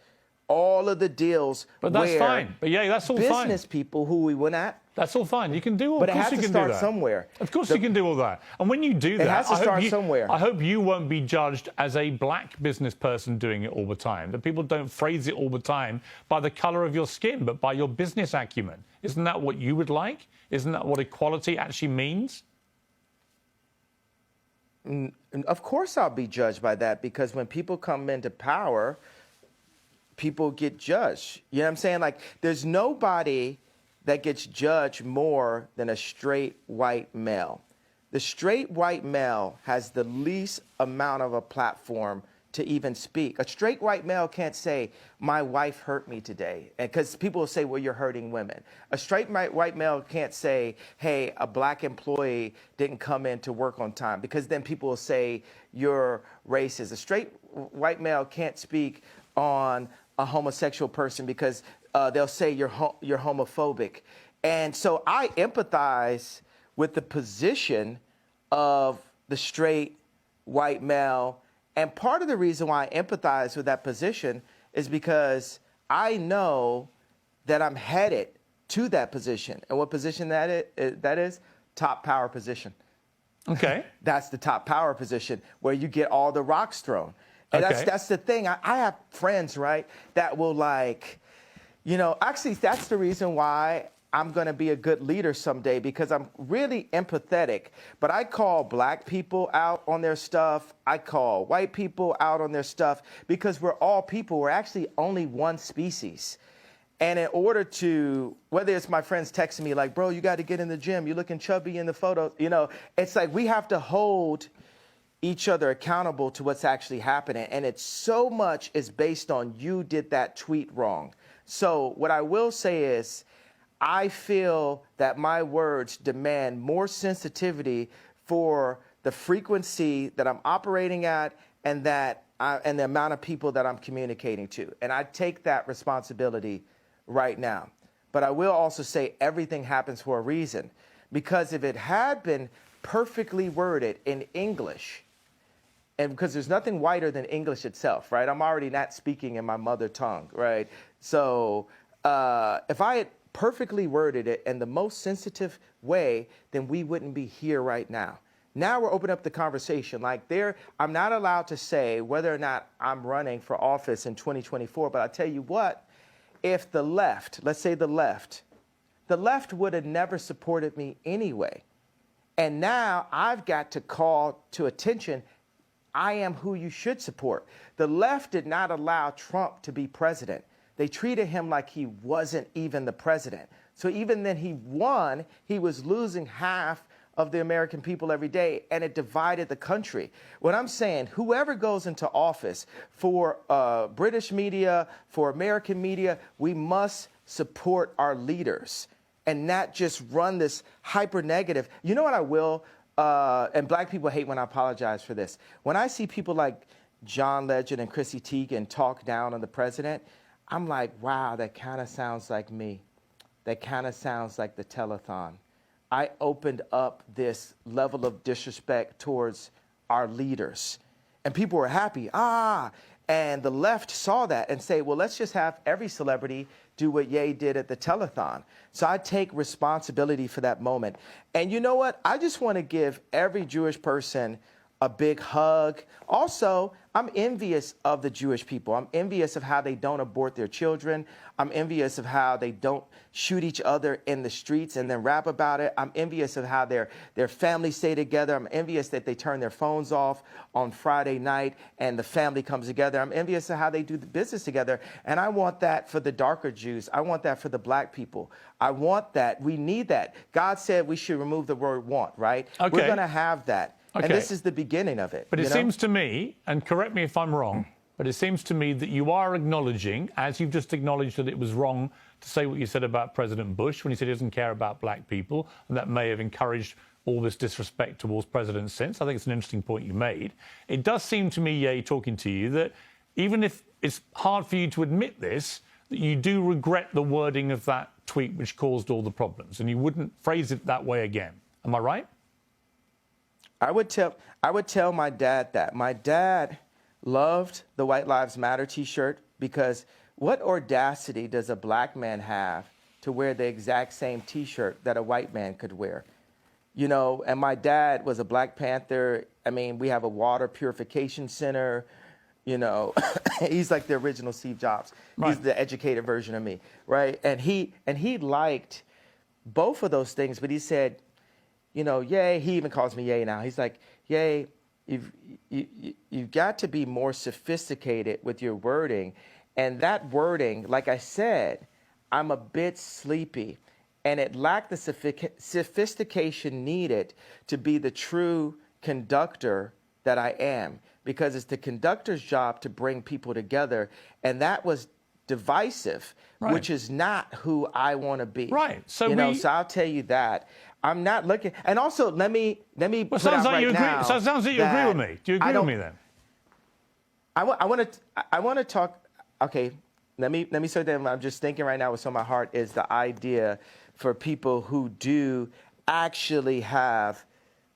all of the deals. But that's fine. But yeah, that's all fine. Business people who we went at. That's all fine. You can do all. But of it course has you to can do start that. somewhere. Of course you can do all that. And when you do that, it has to start somewhere. I hope you won't be judged as a black business person doing it all the time. That people don't phrase it all the time by the color of your skin, but by your business acumen. Isn't that what you would like? Isn't that what equality actually means? Of course I'll be judged by that, because when people come into power, people get judged. You know what I'm saying? Like, there's nobody that gets judged more than a straight white male. The straight white male has the least amount of a platform to even speak. A straight white male can't say, "My wife hurt me today," because people will say, "Well, you're hurting women." A straight white male can't say, "Hey, a black employee didn't come in to work on time," because then people will say you're racist. A straight white male can't speak on a homosexual person because they'll say you're homophobic. And so I empathize with the position of the straight white male. And part of the reason why I empathize with that position is because I know that I'm headed to that position. And what position that is? Top power position. Okay. That's the top power position where you get all the rocks thrown. And that's the thing. I have friends, right, that will actually that's the reason why I'm going to be a good leader someday, because I'm really empathetic. But I call black people out on their stuff. I call white people out on their stuff, because we're all people. We're actually only one species. And in order to, whether it's my friends texting me like, "Bro, you got to get in the gym. You're looking chubby in the photo." It's like we have to hold each other accountable to what's actually happening. And it's so much is based on you did that tweet wrong. So what I will say is, I feel that my words demand more sensitivity for the frequency that I'm operating at and the amount of people that I'm communicating to. And I take that responsibility right now. But I will also say everything happens for a reason. because if it had been perfectly worded in English, and because there's nothing whiter than English itself, right? I'm already not speaking in my mother tongue, right? So if I had perfectly worded it in the most sensitive way, then we wouldn't be here right now. Now we're opening up the conversation. I'm not allowed to say whether or not I'm running for office in 2024, but I tell you what, if the left, let's say the left would have never supported me anyway. And now I've got to call to attention, I am who you should support. The left did not allow Trump to be president. They treated him like he wasn't even the president. So even then he won, he was losing half of the American people every day, and it divided the country. What I'm saying, whoever goes into office, for British media, for American media, we must support our leaders and not just run this hyper negative. You know what I will? And black people hate when I apologize for this. When I see people like John Legend and Chrissy Teigen talk down on the president, I'm like, wow, that kind of sounds like me. That kind of sounds like the telethon. I opened up this level of disrespect towards our leaders. And people were happy. And the left saw that and say, well, let's just have every celebrity do what Ye did at the telethon. So I take responsibility for that moment. And you know what? I just want to give every Jewish person a big hug. Also, I'm envious of the Jewish people. I'm envious of how they don't abort their children. I'm envious of how they don't shoot each other in the streets and then rap about it. I'm envious of how their families stay together. I'm envious that they turn their phones off on Friday night and the family comes together. I'm envious of how they do the business together. And I want that for the darker Jews. I want that for the black people. I want that. We need that. God said we should remove the word want, right? Okay. We're going to have that. Okay. And this is the beginning of it. But it seems to me, and correct me if I'm wrong, but it seems to me that you are acknowledging, as you've just acknowledged that it was wrong to say what you said about President Bush when he said he doesn't care about black people, and that may have encouraged all this disrespect towards presidents since. I think it's an interesting point you made. It does seem to me, Ye, talking to you, that even if it's hard for you to admit this, that you do regret the wording of that tweet which caused all the problems, and you wouldn't phrase it that way again. Am I right? I would tell my dad that. My dad loved the White Lives Matter T-shirt because what audacity does a black man have to wear the exact same T-shirt that a white man could wear? You know, and my dad was a Black Panther. I mean, we have a water purification center. You know, he's like the original Steve Jobs. Right. He's the educated version of me, right? And he liked both of those things, but he said, you know, Ye, he even calls me Ye now. He's like, Ye, you've got to be more sophisticated with your wording. And that wording, like I said, I'm a bit sleepy. And it lacked the sophistication needed to be the true conductor that I am. Because it's the conductor's job to bring people together. And that was divisive, right, which is not who I want to be. Right. So so I'll tell you that. I'm not looking. And also, let me put out right now. So it sounds like you agree with me. Do you agree with me then? I want to talk. Okay, let me say that I'm just thinking right now what's on my heart is the idea for people who do actually have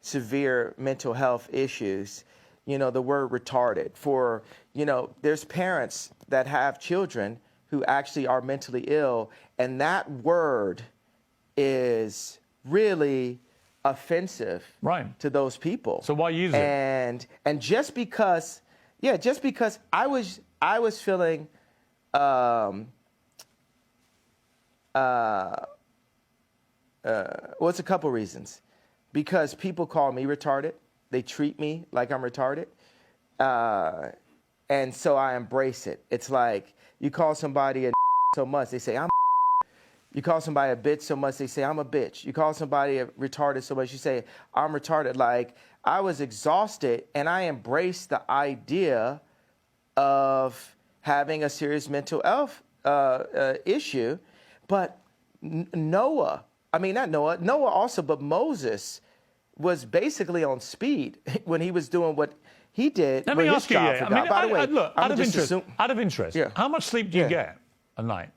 severe mental health issues. You know, the word retarded. For, you know, there's parents that have children who actually are mentally ill, and that word is really offensive, right, to those people. So why use it? And just because I was feeling well, it's a couple reasons. Because people call me retarded. They treat me like I'm retarded. And so I embrace it. It's like you call somebody a so much, they say, I'm. You call somebody a bitch so much, they say, I'm a bitch. You call somebody a retarded so much, you say, I'm retarded. Like, I was exhausted, and I embraced the idea of having a serious mental health issue. But Noah also, but Moses was basically on speed when he was doing what he did. Let me ask you, by the way, look, out of interest, yeah, how much sleep do you get a night?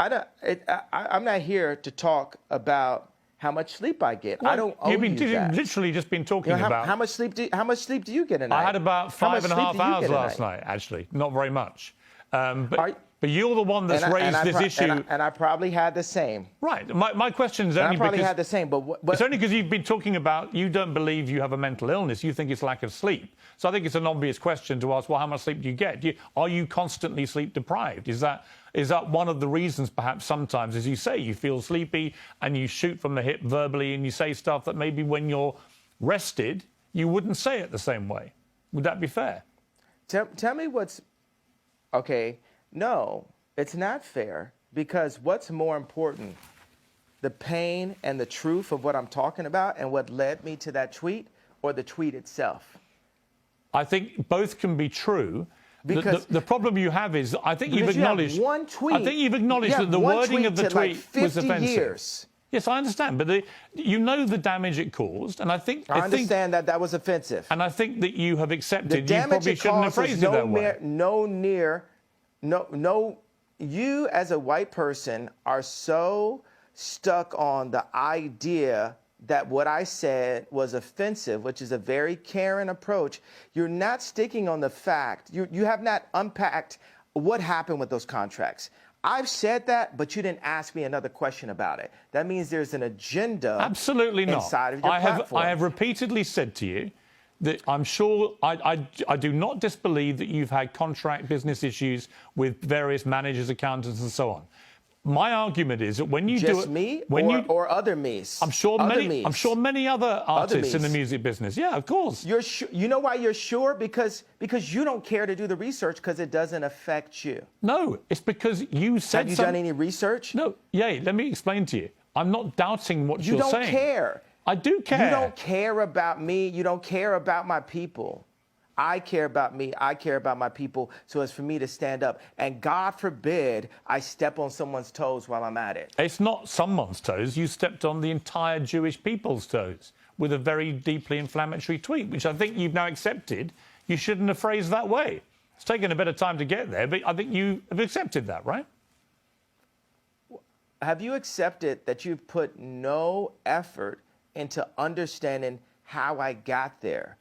I'm not here to talk about how much sleep I get. I don't owe you that. You've literally just been talking about how much sleep do you get a night? I had about 5.5 hours last night, actually. Not very much. But you're the one that's raised this issue. And I probably had the same. Right. My question is only I probably because had the same, but it's only because you've been talking about you don't believe you have a mental illness. You think it's lack of sleep. So I think it's an obvious question to ask, well, how much sleep do you get? Are you constantly sleep deprived? Is that one of the reasons, perhaps sometimes, as you say, you feel sleepy and you shoot from the hip verbally and you say stuff that maybe when you're rested, you wouldn't say it the same way? Would that be fair? Tell me what's... Okay, no, it's not fair, because what's more important, the pain and the truth of what I'm talking about and what led me to that tweet, or the tweet itself? I think both can be true. Because the problem you have is, I think you've acknowledged. You have one tweet. I think you've acknowledged that the wording of the tweet was offensive. Years. Yes, I understand, but you know the damage it caused, and I understand that was offensive. And I think that you have accepted. The damage you probably shouldn't have phrased it that way. You as a white person are so stuck on the idea that what I said was offensive, which is a very caring approach. You're not sticking on the fact. You have not unpacked what happened with those contracts. I've said that, but you didn't ask me another question about it. That means there's an agenda. Absolutely not. Inside of your platform. I have repeatedly said to you that I'm sure I do not disbelieve that you've had contract business issues with various managers, accountants, and so on. My argument is that when you do it, me or other me's. I'm sure many other artists in the music business. Yeah, of course. You know why you're sure? Because you don't care to do the research because it doesn't affect you. No, it's because you said. Have you done any research? No. Yeah, let me explain to you. I'm not doubting what you're saying. You don't care. I do care. You don't care about me. You don't care about my people. I care about me. I care about my people. So it's for me to stand up. And God forbid I step on someone's toes while I'm at it. It's not someone's toes. You stepped on the entire Jewish people's toes with a very deeply inflammatory tweet, which I think you've now accepted. You shouldn't have phrased that way. It's taken a bit of time to get there, but I think you have accepted that, right? Have you accepted that you've put no effort into understanding how I got there?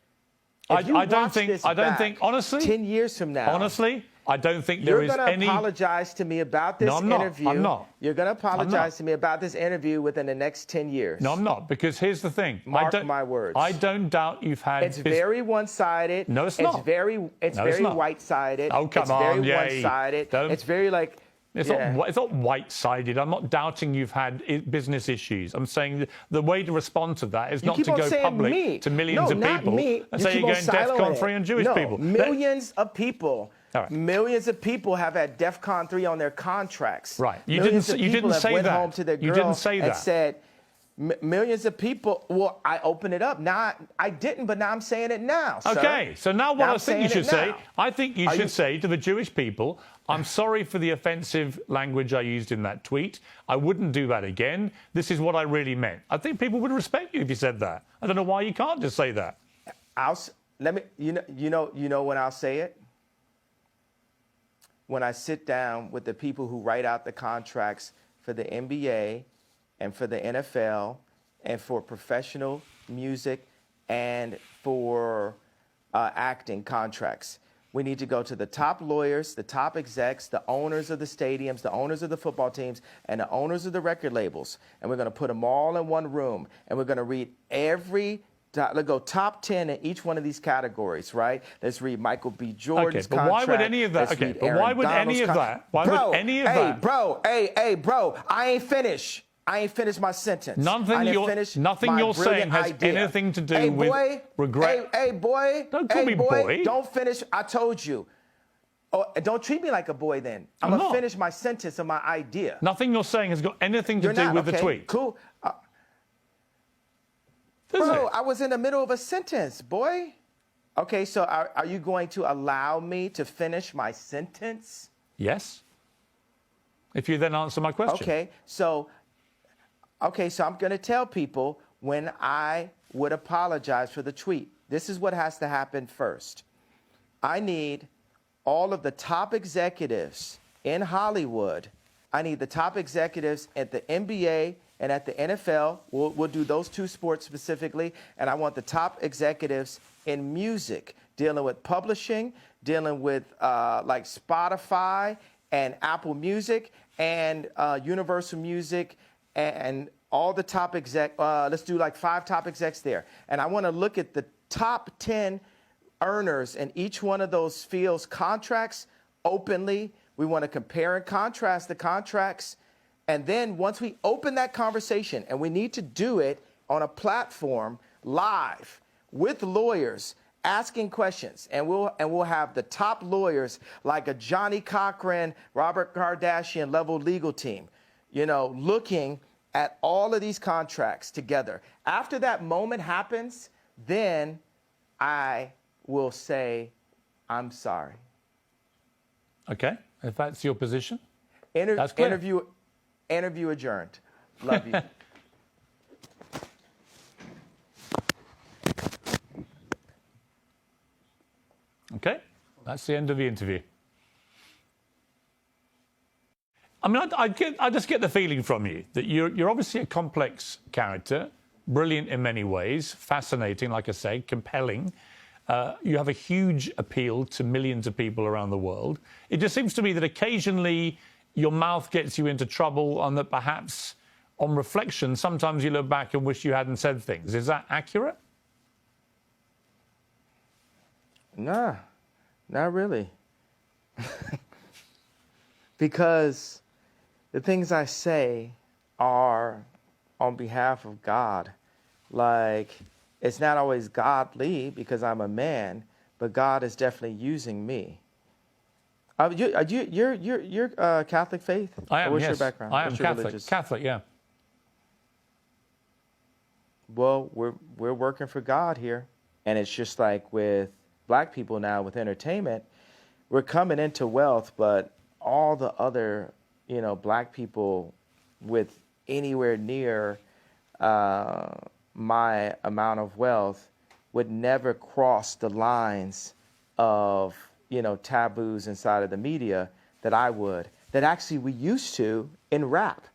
I don't think, honestly, 10 years from now, honestly, I don't think there is any... You're going to apologize to me about this interview. I'm not. You're going to apologize to me about this interview within the next 10 years. No, I'm not, because here's the thing. Mark my words. I don't doubt you've had... It's very one-sided. No, it's not. It's very white-sided. Oh, come on, It's very one-sided. It's very like... It's not white-sided. I'm not doubting you've had business issues. I'm saying the way to respond to that is not to go public to millions of people and say you're going DEFCON 3 on Jewish people. Millions of people. Right. Millions of people have had DEFCON 3 on their contracts. Right. You didn't say that. You didn't say that. And said, millions of people. Well, I opened it up. Now I didn't, but now I'm saying it now. Okay. Sir. So now what I think you should say, I think you should say to the Jewish people, I'm sorry for the offensive language I used in that tweet. I wouldn't do that again. This is what I really meant. I think people would respect you if you said that. I don't know why you can't just say that. You know when I'll say it? When I sit down with the people who write out the contracts for the NBA and for the NFL and for professional music and for acting contracts. We need to go to the top lawyers, the top execs, the owners of the stadiums, the owners of the football teams, and the owners of the record labels. And we're going to put them all in one room. And we're going to read let's go top 10 in each one of these categories, right? Let's read Michael B. Jordan's contract. Okay, but why would any of that? Okay, but why would any of that? Why would any of that? Hey, bro, I ain't finished. I ain't finished my sentence. Nothing you're saying has anything to do with regret. Hey, boy. Don't call me boy. Don't finish. I told you. Oh, don't treat me like a boy then. I'm going to finish my sentence of my idea. Nothing you're saying has got anything to do with the tweet. Cool. Bro, I was in the middle of a sentence, boy. Okay, so are you going to allow me to finish my sentence? Yes. If you then answer my question. Okay, so I'm going to tell people when I would apologize for the tweet. This is what has to happen first. I need all of the top executives in Hollywood I need the top executives at the NBA and at the NFL. We'll do those two sports specifically. And I want the top executives in music, dealing with publishing, dealing with like Spotify and Apple Music and Universal Music and all the top let's do like 5 top execs there. And I want to look at the top 10 earners in each one of those fields' contracts openly. We want to compare and contrast the contracts. And then once we open that conversation, and we need to do it on a platform live with lawyers asking questions, and we'll have the top lawyers like a Johnny Cochran, Robert Kardashian level legal team, looking at all of these contracts together. After that moment happens, then I will say, I'm sorry. Okay, if that's your position. That's clear. Interview adjourned. Love you. Okay, that's the end of the interview. I mean, I just get the feeling from you that you're obviously a complex character, brilliant in many ways, fascinating, like I say, compelling. You have a huge appeal to millions of people around the world. It just seems to me that occasionally your mouth gets you into trouble, and that perhaps on reflection, sometimes you look back and wish you hadn't said things. Is that accurate? Nah, not really. Because the things I say are on behalf of God. Like, it's not always godly because I'm a man, but God is definitely using me. You're Catholic faith? I am, What's yes. your background? I am What's your Catholic. religious? Catholic, yeah. Well, we're working for God here. And it's just like with black people now with entertainment, we're coming into wealth, but all the other, black people with anywhere near my amount of wealth would never cross the lines of, taboos inside of the media that I would, that actually we used to in rap.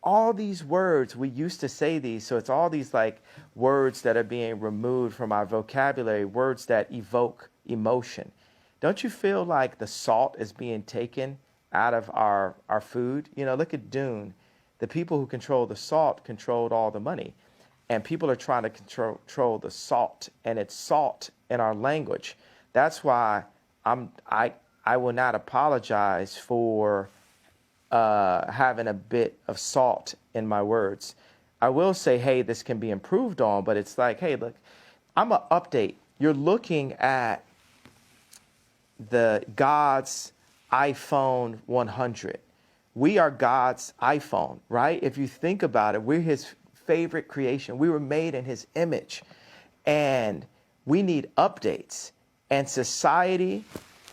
All these words, we used to say these, so it's all these like words that are being removed from our vocabulary, words that evoke emotion. Don't you feel like the salt is being taken out of our food? Look at Dune. The people who control the salt controlled all the money. And people are trying to control the salt, and it's salt in our language. That's why I will not apologize for having a bit of salt in my words. I will say, hey, this can be improved on, but it's like, hey, look, I'm an update. You're looking at the God's iPhone 100. We are God's iPhone, right? If you think about it, we're his favorite creation. We were made in his image, and we need updates. And society,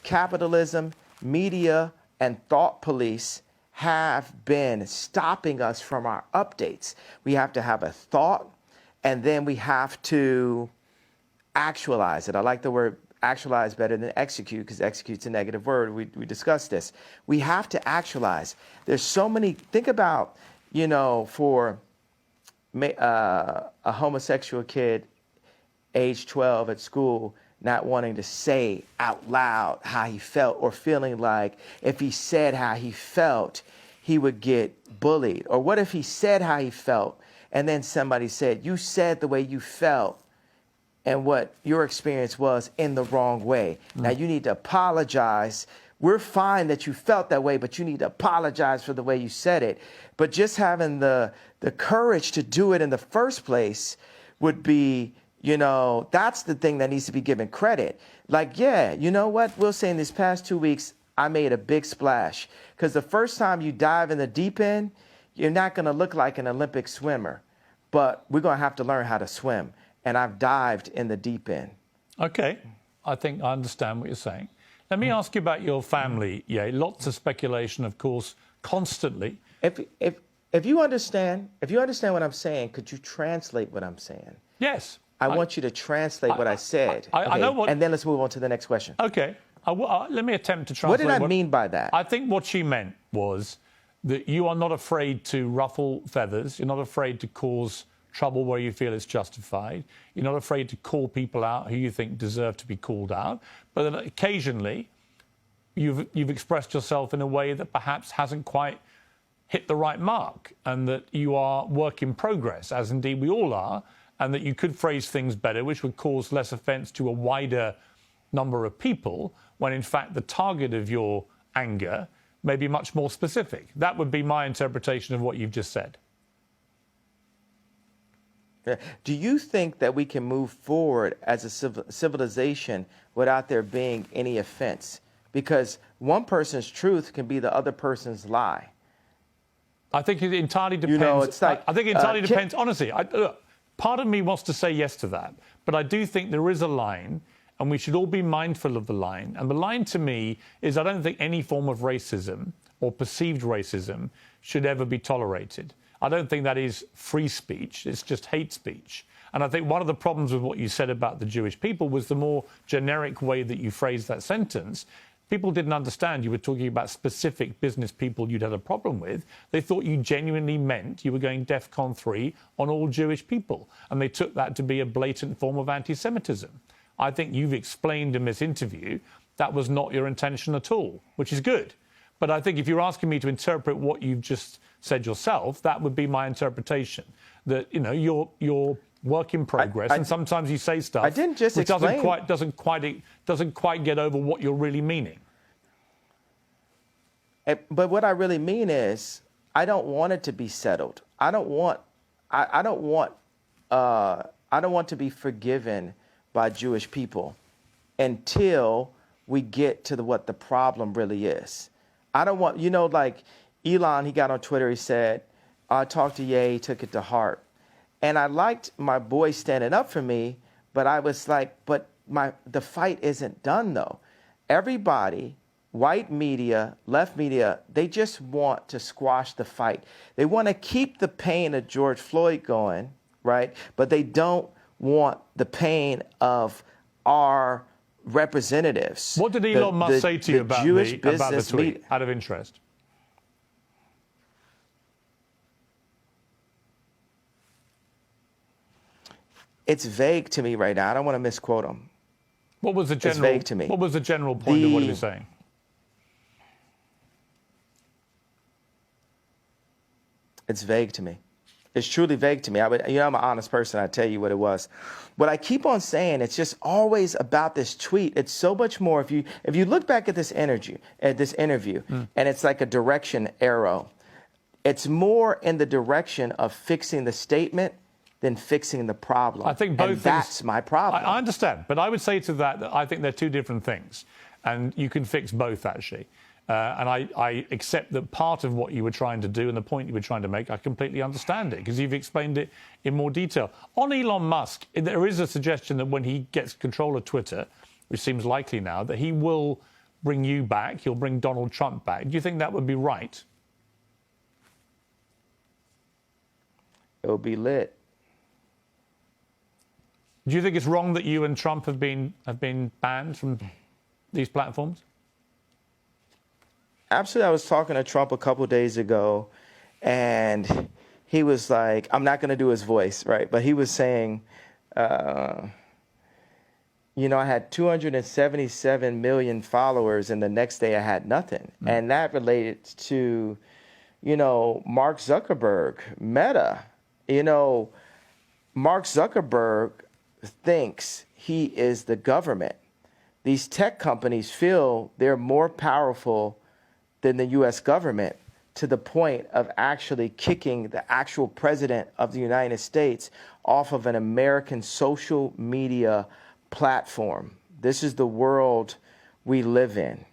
capitalism, media, and thought police have been stopping us from our updates. We have to have a thought, and then we have to actualize it. I like the word actualize better than execute, because execute's a negative word. We discussed this. We have to actualize. There's so many. Think about, for a homosexual kid, age 12 at school, not wanting to say out loud how he felt, or feeling like if he said how he felt, he would get bullied. Or what if he said how he felt, and then somebody said, you said the way you felt and what your experience was in the wrong way. Now you need to apologize. We're fine that you felt that way, but you need to apologize for the way you said it. But just having the courage to do it in the first place would be, that's the thing that needs to be given credit. Like, yeah, you know what? We'll say in these past 2 weeks, I made a big splash. Because the first time you dive in the deep end, you're not going to look like an Olympic swimmer. But we're going to have to learn how to swim. And I've dived in the deep end. Okay. I think I understand what you're saying. Let me ask you about your family. Yeah, lots of speculation, of course, constantly. If you understand what I'm saying, could you translate what I'm saying? Yes. I want you to translate what I said. I know what. And then let's move on to the next question. Okay. Let me attempt to translate. What did I mean by that? I think what she meant was that you are not afraid to ruffle feathers. You're not afraid to cause trouble where you feel it's justified. You're not afraid to call people out who you think deserve to be called out. But then occasionally, you've expressed yourself in a way that perhaps hasn't quite hit the right mark, and that you are work in progress, as indeed we all are, and that you could phrase things better, which would cause less offence to a wider number of people, when in fact the target of your anger may be much more specific. That would be my interpretation of what you've just said. Do you think that we can move forward as a civilization without there being any offense? Because one person's truth can be the other person's lie. I think it entirely depends. You know, it's like, I think it entirely depends. Honestly, look, part of me wants to say yes to that, but I do think there is a line, and we should all be mindful of the line. And the line to me is, I don't think any form of racism or perceived racism should ever be tolerated. I don't think that is free speech. It's just hate speech. And I think one of the problems with what you said about the Jewish people was the more generic way that you phrased that sentence. People didn't understand you were talking about specific business people you'd had a problem with. They thought you genuinely meant you were going DEFCON 3 on all Jewish people. And they took that to be a blatant form of anti-Semitism. I think you've explained in this interview that was not your intention at all, which is good. But I think if you're asking me to interpret what you've just said yourself, that would be my interpretation. That, you know, you're work in progress, and sometimes you say stuff I didn't just which explain. doesn't quite get over what you're really meaning. But what I really mean is, I don't want it to be settled. I don't want to be forgiven by Jewish people until we get to what the problem really is. I don't want, you know, like Elon, he got on Twitter, he said, I talked to Ye, he took it to heart. And I liked my boy standing up for me, but I was like, but the fight isn't done though. Everybody, white media, left media, they just want to squash the fight. They want to keep the pain of George Floyd going, right? But they don't want the pain of our representatives. What did Elon Musk say to you about the tweet, out of interest? It's vague to me right now. I don't want to misquote him. What was the general? It's vague to me. What was the general point of what he was saying? It's vague to me. It's truly vague to me. I'm an honest person. I tell you what it was. What I keep on saying, it's just always about this tweet. It's so much more. If you look back at this interview, and it's like a direction arrow, it's more in the direction of fixing the statement than fixing the problem. I think both and things, that's my problem. I understand, but I would say to that I think they're two different things, and you can fix both actually. And I accept that part of what you were trying to do and the point you were trying to make, I completely understand it because you've explained it in more detail. On Elon Musk, there is a suggestion that when he gets control of Twitter, which seems likely now, that he will bring you back, he'll bring Donald Trump back. Do you think that would be right? It'll be lit. Do you think it's wrong that you and Trump have been banned from these platforms? Absolutely. I was talking to Trump a couple days ago, and he was like, I'm not going to do his voice, right? But he was saying, I had 277 million followers, and the next day I had nothing. And that related to, Mark Zuckerberg, Meta. Mark Zuckerberg thinks he is the government. These tech companies feel they're more powerful than the U.S. government, to the point of actually kicking the actual president of the United States off of an American social media platform. This is the world we live in.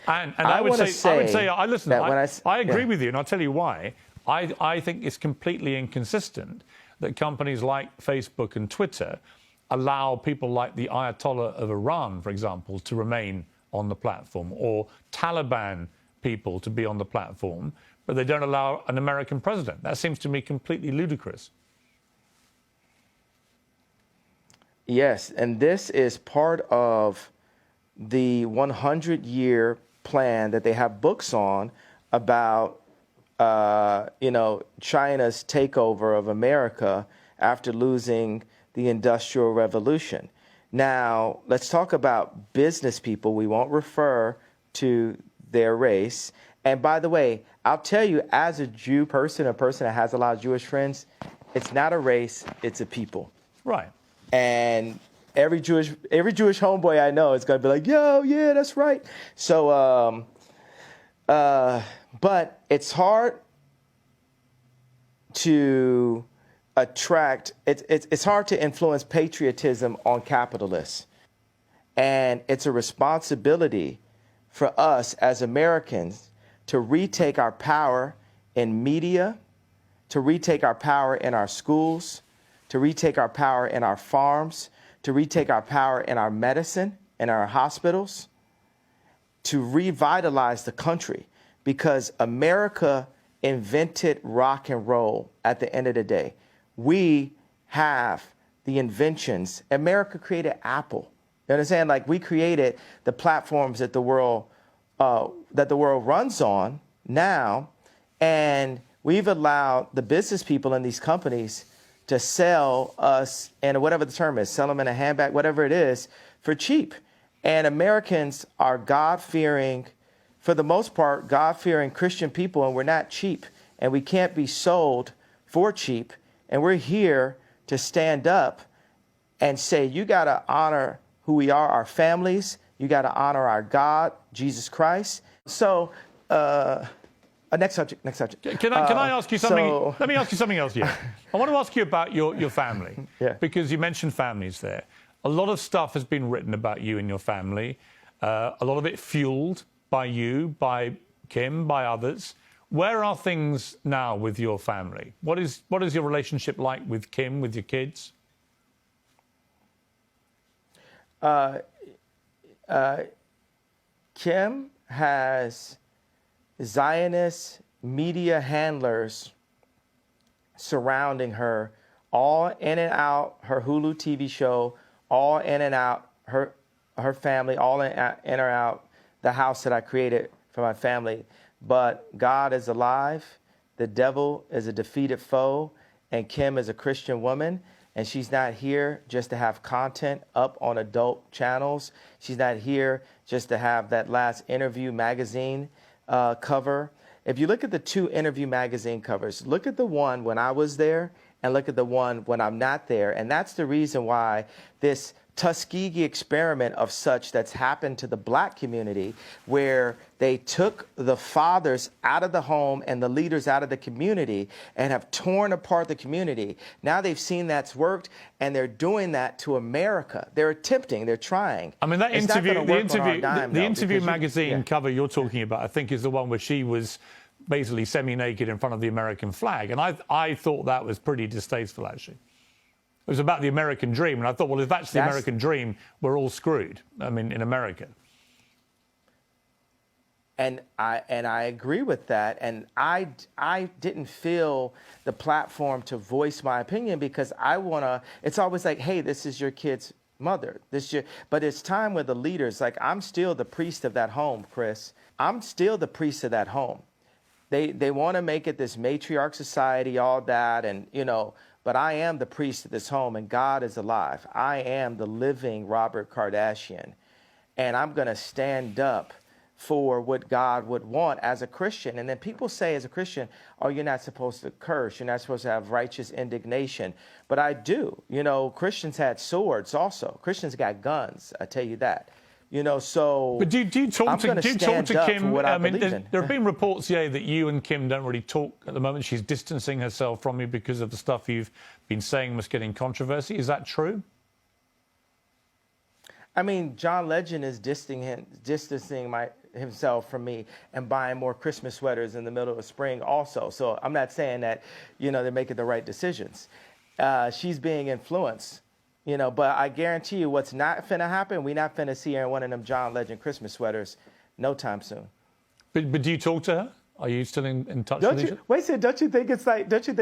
And I would say, I agree with you, and I'll tell you why. I think it's completely inconsistent that companies like Facebook and Twitter allow people like the Ayatollah of Iran, for example, to remain on the platform, or Taliban people to be on the platform, but they don't allow an American president. That seems to me completely ludicrous. Yes, and this is part of the 100-year plan that they have books on about China's takeover of America after losing the Industrial Revolution. Now, let's talk about business people. We won't refer to their race. And by the way, I'll tell you, as a Jew person, a person that has a lot of Jewish friends, it's not a race, it's a people. Right. And every Jewish homeboy I know is going to be like, yo, yeah, that's right. So, but it's hard to attract, it's hard to influence patriotism on capitalists. And it's a responsibility for us as Americans to retake our power in media, to retake our power in our schools, to retake our power in our farms, to retake our power in our medicine, in our hospitals, to revitalize the country, because America invented rock and roll at the end of the day. We have the inventions. America created Apple. You understand? Like, we created the platforms that the world runs on now, and we've allowed the business people in these companies to sell us, and whatever the term is, sell them in a handbag, whatever it is, for cheap. And Americans are God-fearing, for the most part, God-fearing Christian people, and we're not cheap, and we can't be sold for cheap. And we're here to stand up and say, you got to honor who we are, our families. You got to honor our God, Jesus Christ. So, next subject. Can I ask you something? Let me ask you something else, yeah. I want to ask you about your family, because you mentioned families there. A lot of stuff has been written about you and your family, a lot of it fueled by you, by Kim, by others. Where are things now with your family? What is your relationship like with Kim, with your kids? Kim has Zionist media handlers surrounding her, all in and out her Hulu TV show, all in and out her family, all in and out the house that I created for my family. But God is alive, the devil is a defeated foe, and Kim is a Christian woman, and she's not here just to have content up on adult channels. She's not here just to have that last Interview magazine cover. If you look at the two Interview magazine covers, look at the one when I was there and look at the one when I'm not there. And that's the reason why this Tuskegee experiment of such that's happened to the black community, where they took the fathers out of the home and the leaders out of the community and have torn apart the community. Now they've seen that's worked, and they're doing that to America. They're attempting, they're trying. I mean, that the Interview magazine cover you're talking about, I think, is the one where she was basically semi-naked in front of the American flag. And I thought that was pretty distasteful, actually. It was about the American dream, and I thought, well, if that's the American dream, we're all screwed. I mean, in America. And I agree with that. And I didn't feel the platform to voice my opinion, because I want to. It's always like, hey, this is your kid's mother. But it's time where the leaders, like, I'm still the priest of that home, Chris. I'm still the priest of that home. They want to make it this matriarch society, all that, and But I am the priest of this home, and God is alive. I am the living Robert Kardashian, and I'm going to stand up for what God would want as a Christian. And then people say as a Christian, oh, you're not supposed to curse. You're not supposed to have righteous indignation. But I do. Christians had swords also. Christians got guns, I tell you that. So. But do you talk to Kim? I mean, there have been reports, that you and Kim don't really talk at the moment. She's distancing herself from you because of the stuff you've been saying must get in controversy. Is that true? I mean, John Legend is distancing himself from me and buying more Christmas sweaters in the middle of spring also. So I'm not saying that, they're making the right decisions. She's being influenced. But I guarantee you what's not finna happen, we not finna see her in one of them John Legend Christmas sweaters no time soon. But do you talk to her? Are you still in touch with each other? Wait a second, don't you think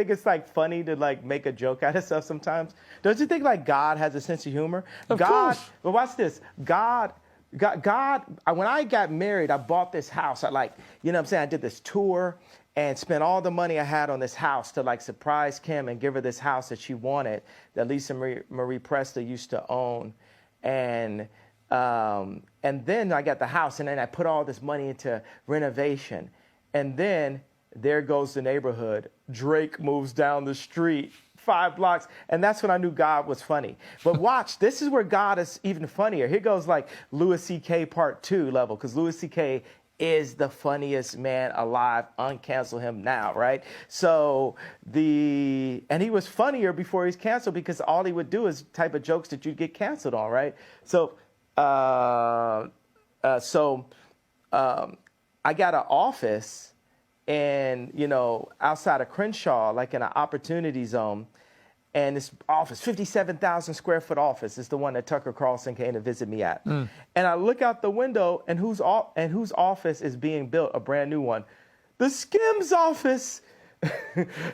it's like funny to like make a joke out of stuff sometimes? Don't you think like God has a sense of humor? Of course. But watch this. God, when I got married, I bought this house. I did this tour, and spent all the money I had on this house to like surprise Kim and give her this house that she wanted, that Lisa Marie Presley used to own. And then I got the house, and then I put all this money into renovation. And then there goes the neighborhood. Drake moves down the street 5 blocks. And that's when I knew God was funny. But watch, this is where God is even funnier. Here goes like Louis C.K. Part 2 level, because Louis C.K. is the funniest man alive. Uncancel him now, right? So and he was funnier before he's canceled, because all he would do is type of jokes that you'd get canceled on, right? So, I got an office outside of Crenshaw, like in an opportunity zone. And this office, 57,000 square foot office, is the one that Tucker Carlson came to visit me at. And I look out the window, and whose office is being built, a brand new one? The Skims office.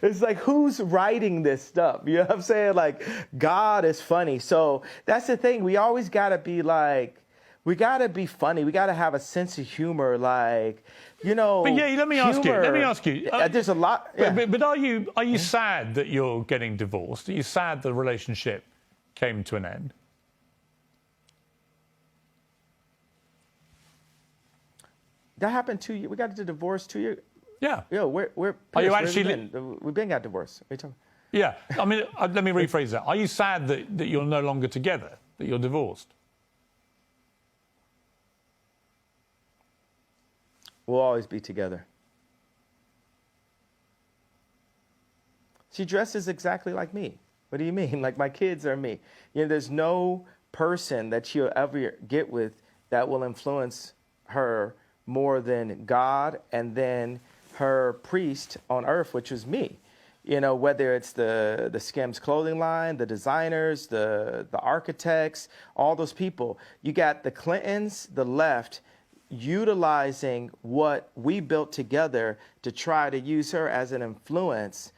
It's like, who's writing this stuff? You know what I'm saying? Like, God is funny. So that's the thing. We always got to be like, we got to be funny. We got to have a sense of humor, like, But yeah, let me ask you. There's a lot. Yeah. But are you sad that you're getting divorced? Are you sad the relationship came to an end? That happened 2 years. We got the divorce 2 years. Yeah. Yeah, we're. Are you Pierce, actually? We've been got divorced. What are you talking? Yeah. I mean, let me rephrase that. Are you sad that you're no longer together? That you're divorced? We'll always be together. She dresses exactly like me. What do you mean? Like, my kids are me. There's no person that she'll ever get with that will influence her more than God, and then her priest on earth, which is me. Whether it's the Skims clothing line, the designers, the architects, all those people. You got the Clintons, the left, utilizing what we built together to try to use her as an influence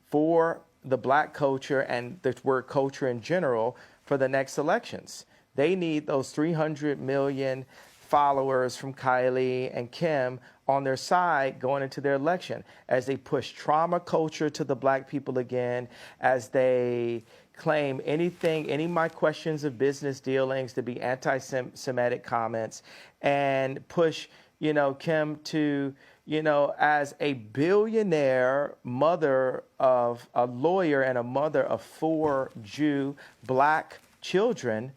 for the black culture and the word culture in general for the next elections. They need those 300 million followers from Kylie and Kim on their side going into their election, as they push trauma culture to the black people again, as they claim any of my questions of business dealings to be anti-Semitic comments, and push, Kim to, as a billionaire mother of a lawyer and a mother of 4 Jew black children,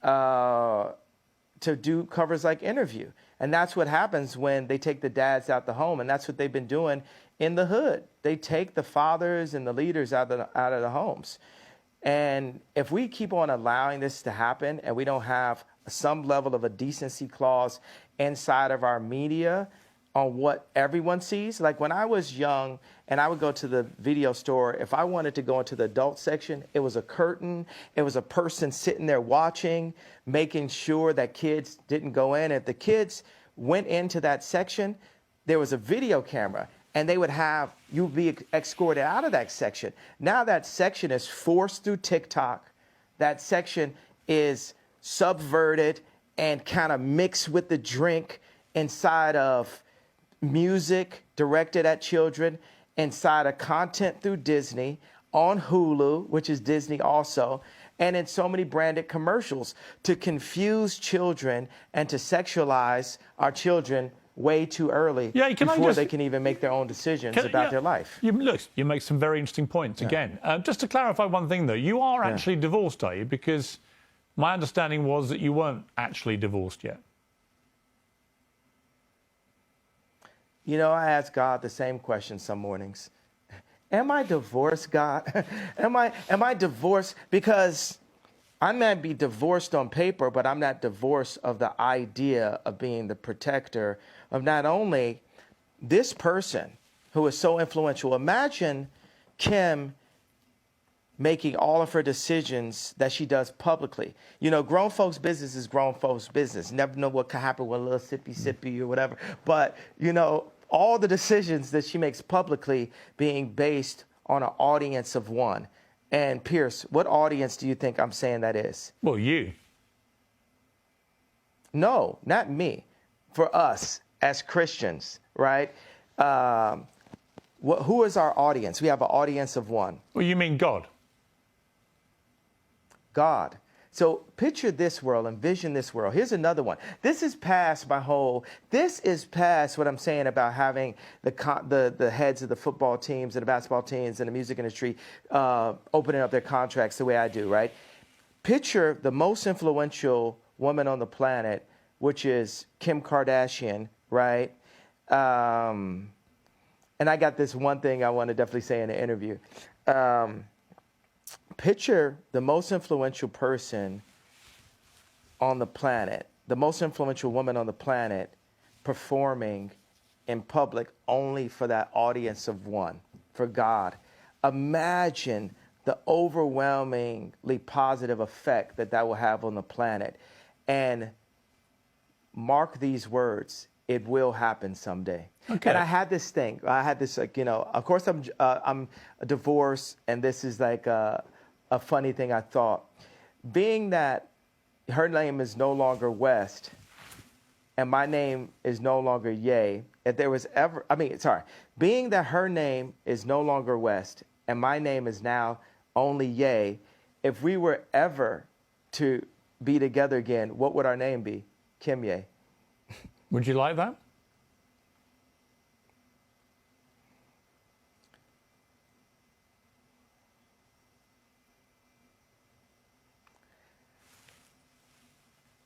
to do covers like Interview. And that's what happens when they take the dads out the home. And that's what they've been doing in the hood. They take the fathers and the leaders out of the homes. And if we keep on allowing this to happen, and we don't have some level of a decency clause inside of our media on what everyone sees. Like, when I was young and I would go to the video store, if I wanted to go into the adult section, it was a curtain. It was a person sitting there watching, making sure that kids didn't go in. If the kids went into that section, there was a video camera, and they would you'd be escorted out of that section. Now that section is forced through TikTok. That section is subverted and kind of mixed with the drink inside of music directed at children, inside of content through Disney, on Hulu, which is Disney also, and in so many branded commercials to confuse children and to sexualize our children way too early before they can even make their own decisions about their life. You make some very interesting points again. Just to clarify one thing, though, you are actually divorced, are you? Because my understanding was that you weren't actually divorced yet. I ask God the same question some mornings. Am I divorced, God? Am I divorced? Because I might be divorced on paper, but I'm not divorced of the idea of being the protector of not only this person who is so influential. Imagine Kim making all of her decisions that she does publicly. Grown folks' business is grown folks' business. Never know what could happen with a little sippy or whatever. But, all the decisions that she makes publicly being based on an audience of one. And Pierce, what audience do you think I'm saying that is? Well, you. No, not me. For us as Christians, right? who is our audience? We have an audience of one. Well, you mean God? God. So picture this world, envision this world. Here's another one. This is past what I'm saying about having the heads of the football teams and the basketball teams and the music industry opening up their contracts the way I do, right? Picture the most influential woman on the planet, which is Kim Kardashian, right? And I got this one thing I want to definitely say in the interview. Picture the most influential person on the planet, the most influential woman on the planet, performing in public only for that audience of one, for God. Imagine the overwhelmingly positive effect that will have on the planet. And mark these words, it will happen someday. Okay. And I had this thing. I had this, of course I'm divorced, and this is like a funny thing I thought. Being that her name is no longer West, and my name is no longer Ye, being that her name is no longer West, and my name is now only Ye, if we were ever to be together again, what would our name be? Kim Ye. Would you like that?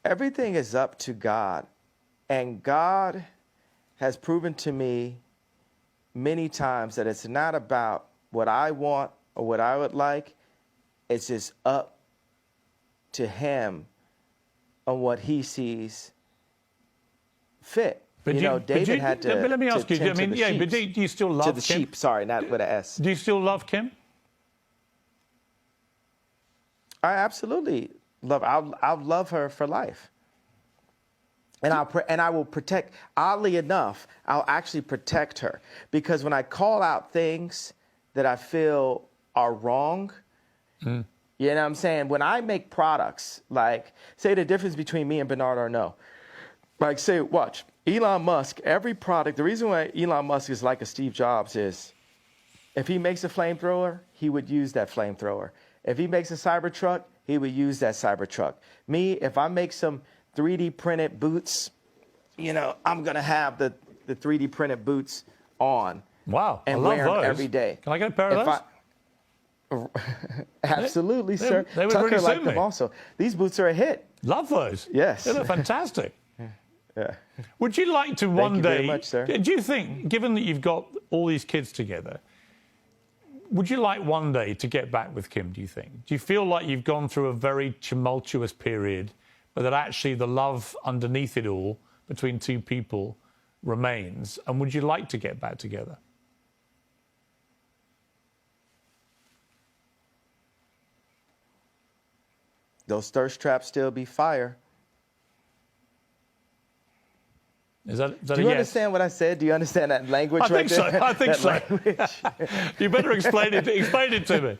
Everything is up to God, and God has proven to me many times that it's not about what I want or what I would like. It's just up to Him on what He sees fit. But David had to. But let me ask you. tend I mean, to the yeah, sheep, but do you still love to the Kim? sheep? Sorry, not with an S. Do you still love Kim? I absolutely love. I'll love her for life. And I will protect. Oddly enough, I'll actually protect her, because when I call out things that I feel are wrong, you know what I'm saying? When I make products, like say the difference between me and Bernard Arnault, like say, watch Elon Musk. Every product. The reason why Elon Musk is like a Steve Jobs is, if he makes a flamethrower, he would use that flamethrower. If he makes a Cybertruck, he would use that Cybertruck. Me, if I make some 3D printed boots, I'm going to have the 3D printed boots on. Wow. And I love wear them those. every day. Can I get a pair of those? Absolutely, sir. They would Tucker really liked suit them me. also. These boots are a hit. Love those. Yes. They look fantastic. Yeah. Would you like to one Thank you day? very much, sir. Do you think, given that you've got all these kids together, would you like one day to get back with Kim, do you think? Do you feel like you've gone through a very tumultuous period, but that actually the love underneath it all between two people remains? And would you like to get back together? Those thirst traps still be fire. Is that Do a you yes? understand what I said? Do you understand that language I right think so. there? I think That so. You better explain it. Explain it to me.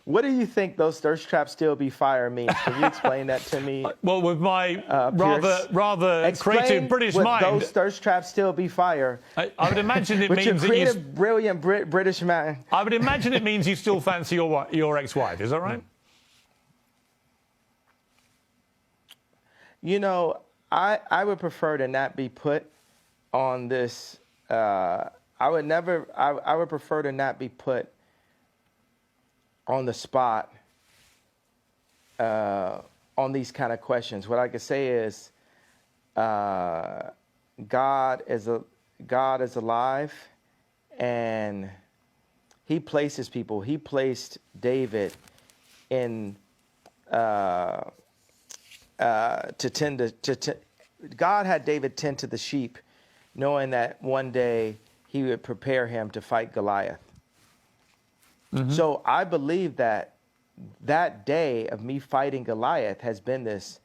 What do you think those thirst traps still be fire means? Can you explain that to me? Well, with my Pierce? rather Explain creative British what mind, those thirst traps still be fire. I would imagine it With your means that creative, brilliant British man. I would imagine it means you still fancy your ex-wife. Is that right? I would prefer to not be put on this. I would prefer to not be put on the spot on these kind of questions. What I could say is, God is alive, and He places people. He placed David in. God had David tend to the sheep, knowing that one day He would prepare him to fight Goliath. Mm-hmm. So I believe that day of me fighting Goliath has been this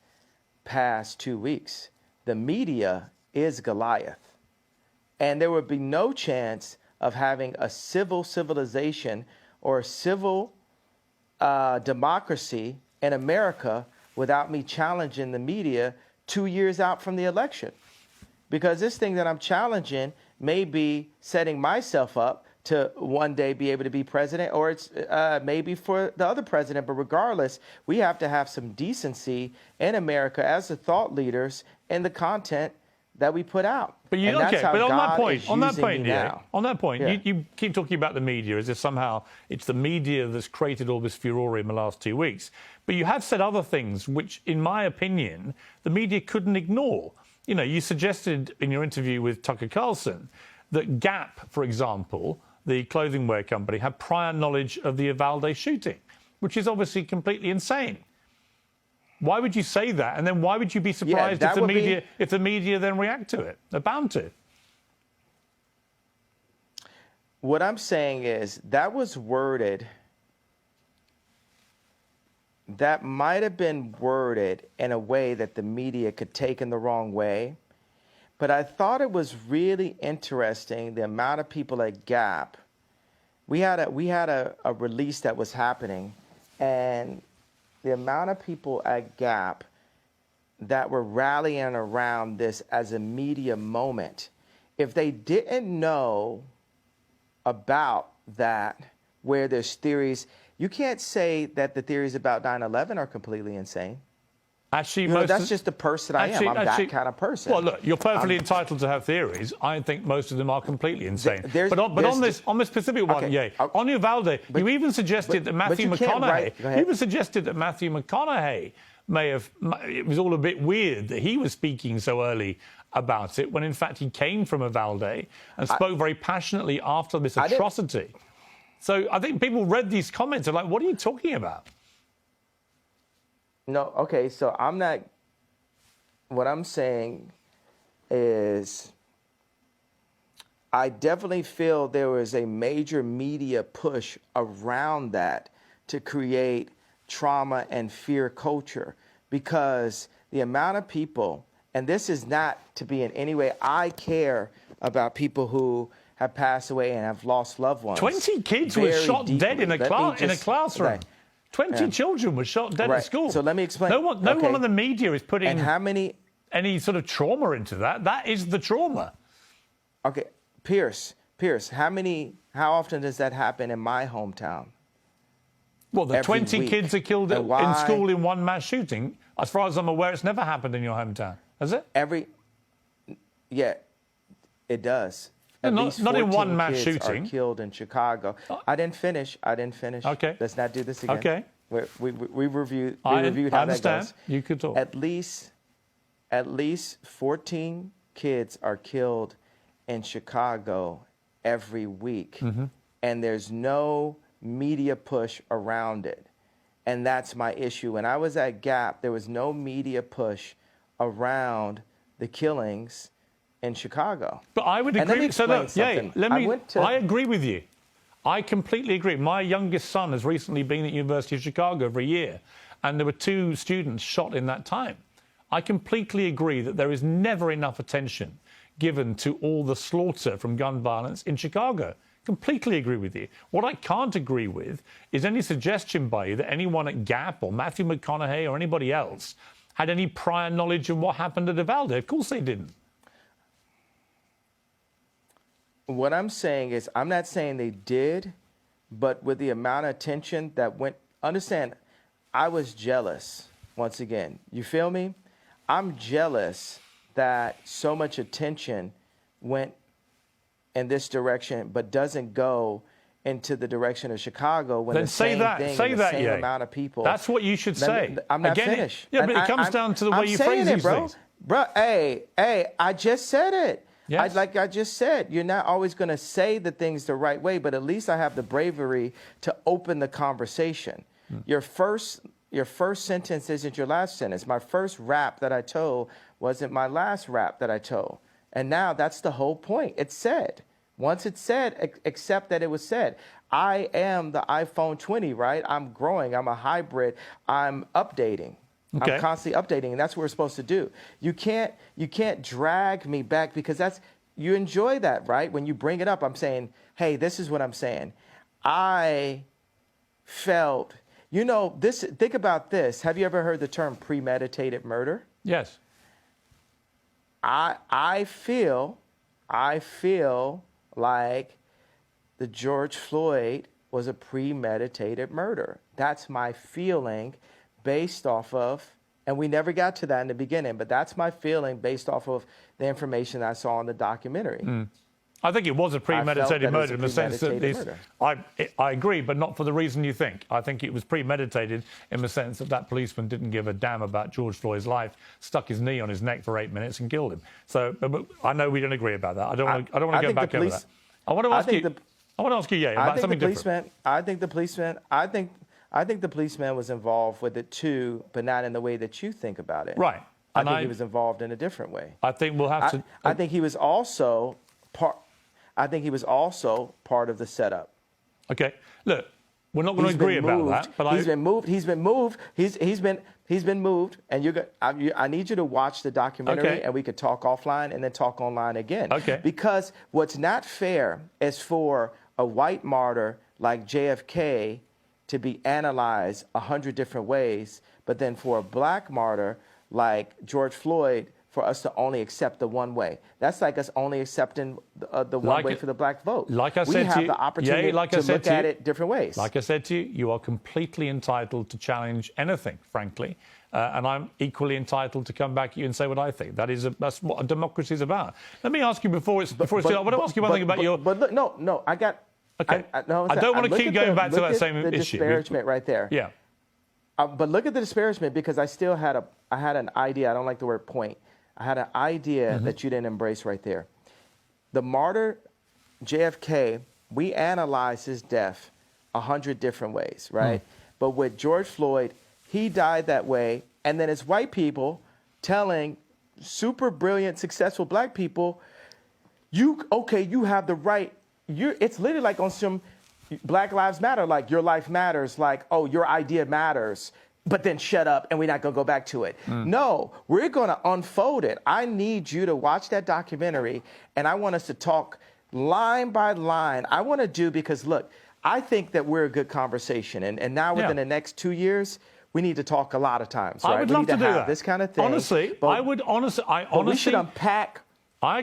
past 2 weeks. The media is Goliath. And there would be no chance of having a civilization or a civil democracy in America without me challenging the media 2 years out from the election. Because this thing that I'm challenging may be setting myself up to one day be able to be president, or it's maybe for the other president. But regardless, we have to have some decency in America as the thought leaders in the content that we put out. But and that's how but on God that point, is on that using point, me yeah, now. on that point, Yeah. you keep talking about the media as if somehow it's the media that's created all this furore in the last 2 weeks. But you have said other things which, in my opinion, the media couldn't ignore. You know, you suggested in your interview with Tucker Carlson that Gap, for example, the clothing wear company, had prior knowledge of the Uvalde shooting, which is obviously completely insane. Why would you say that? And then why would you be surprised if the media then react to it? They're bound to. What I'm saying is that was worded, that might have been worded in a way that the media could take in the wrong way. But I thought it was really interesting the amount of people at Gap. We had a release that was happening, and the amount of people at Gap that were rallying around this as a media moment, if they didn't know about that, where there's theories, you can't say that the theories about 9/11 are completely insane. Actually, that's just the person I am. I'm that kind of person. Well, look, you're perfectly entitled to have theories. I think most of them are completely insane. But on this specific one, on Uvalde, you even suggested that Matthew McConaughey. You even suggested that Matthew McConaughey may have. It was all a bit weird that he was speaking so early about it, when in fact he came from Uvalde and spoke very passionately after this atrocity. So I think people read these comments and are like, "What are you talking about?" No, okay, so I'm not, what I'm saying is I definitely feel there was a major media push around that to create trauma and fear culture, because the amount of people, and this is not to be in any way, I care about people who have passed away and have lost loved ones. 20 kids were shot dead in a classroom. Okay. 20 children were shot dead at school. So let me explain. No one in the media is putting any sort of trauma into that. That is the trauma. Okay, Pierce, how often does that happen in my hometown? Well, the 20 week. kids are killed in school in one mass shooting. As far as I'm aware, it's never happened in your hometown, has it? Yeah, it does. Not in one mass shooting. Are killed in Chicago. I didn't finish. Okay. Let's not do this again. Okay. We reviewed how that goes. You could talk. At least 14 kids are killed in Chicago every week, and there's no media push around it, and that's my issue. When I was at Gap, there was no media push around the killings in Chicago. But I would agree. I agree with you. I completely agree. My youngest son has recently been at the University of Chicago for a year, and there were 2 students shot in that time. I completely agree that there is never enough attention given to all the slaughter from gun violence in Chicago. Completely agree with you. What I can't agree with is any suggestion by you that anyone at Gap or Matthew McConaughey or anybody else had any prior knowledge of what happened at Uvalde. Of course they didn't. What I'm saying is, I'm not saying they did, but with the amount of attention that went, understand, I was jealous, once again. You feel me? I'm jealous that so much attention went in this direction, but doesn't go into the direction of Chicago when then the same amount of people. That's what you should say. I'm not finished. Yeah, but it comes down to the way you phrase these things. Bro, hey, I just said it. Yes. Like I just said, you're not always going to say the things the right way, but at least I have the bravery to open the conversation. Your first sentence isn't your last sentence. My first rap that I told wasn't my last rap that I told. And now that's the whole point. It's said. Once it's said, accept that it was said. I am the iPhone 20, right? I'm growing. I'm a hybrid. I'm updating. Okay. I'm constantly updating, and that's what we're supposed to do. You can't drag me back, because you enjoy that, right? When you bring it up, I'm saying, hey, this is what I'm saying. I felt, this. Think about this. Have you ever heard the term premeditated murder? Yes. I feel I feel like the George Floyd was a premeditated murder. That's my feeling based off of, and we never got to that in the beginning, but that's my feeling based off of the information I saw in the documentary. I think it was a premeditated that it was murder a in the sense that premeditated murder. I agree, but not for the reason you think. I think it was premeditated in the sense that that policeman didn't give a damn about George Floyd's life, stuck his knee on his neck for 8 minutes and killed him. So but I know we don't agree about that. I don't want to go back over that. I want to ask you. I want to ask you, about something different. I think the policeman was involved with it too, but not in the way that you think about it. Right. I think he was involved in a different way. I think we'll have to. I think he was also part. I think he was also part of the setup. Okay. Look, we're not going to agree about that, but he's been moved. He's been moved. He's been moved. And I need you to watch the documentary, okay, and we could talk offline and then talk online again. Okay. Because what's not fair is for a white martyr like JFK to be analyzed 100 different ways, but then for a black martyr like George Floyd, for us to only accept the one way. That's like us only accepting the one way for the black vote. Like I said we have the opportunity to look at it different ways. Like I said to you, you are completely entitled to challenge anything, frankly. And I'm equally entitled to come back at you and say what I think. That's what a democracy is about. Let me ask you before it's I want to ask you one thing about your. But look, no, I got. Okay. I don't want to keep going back to that same issue. The disparagement right there. Yeah. But look at the disparagement, because I still had an idea. I don't like the word point. I had an idea that you didn't embrace right there. The martyr, JFK, we analyzed his death 100 different ways, right? But with George Floyd, he died that way. And then it's white people telling super brilliant, successful black people, you have the right. It's literally like on some Black Lives Matter, like your life matters, like, oh, your idea matters. But then shut up and we're not going to go back to it. No, we're going to unfold it. I need you to watch that documentary, and I want us to talk line by line. I want to do, because look, I think that we're a good conversation. And now within the next 2 years, we need to talk a lot of times, right? I would love to do that. This kind of thing. Honestly, we should unpack.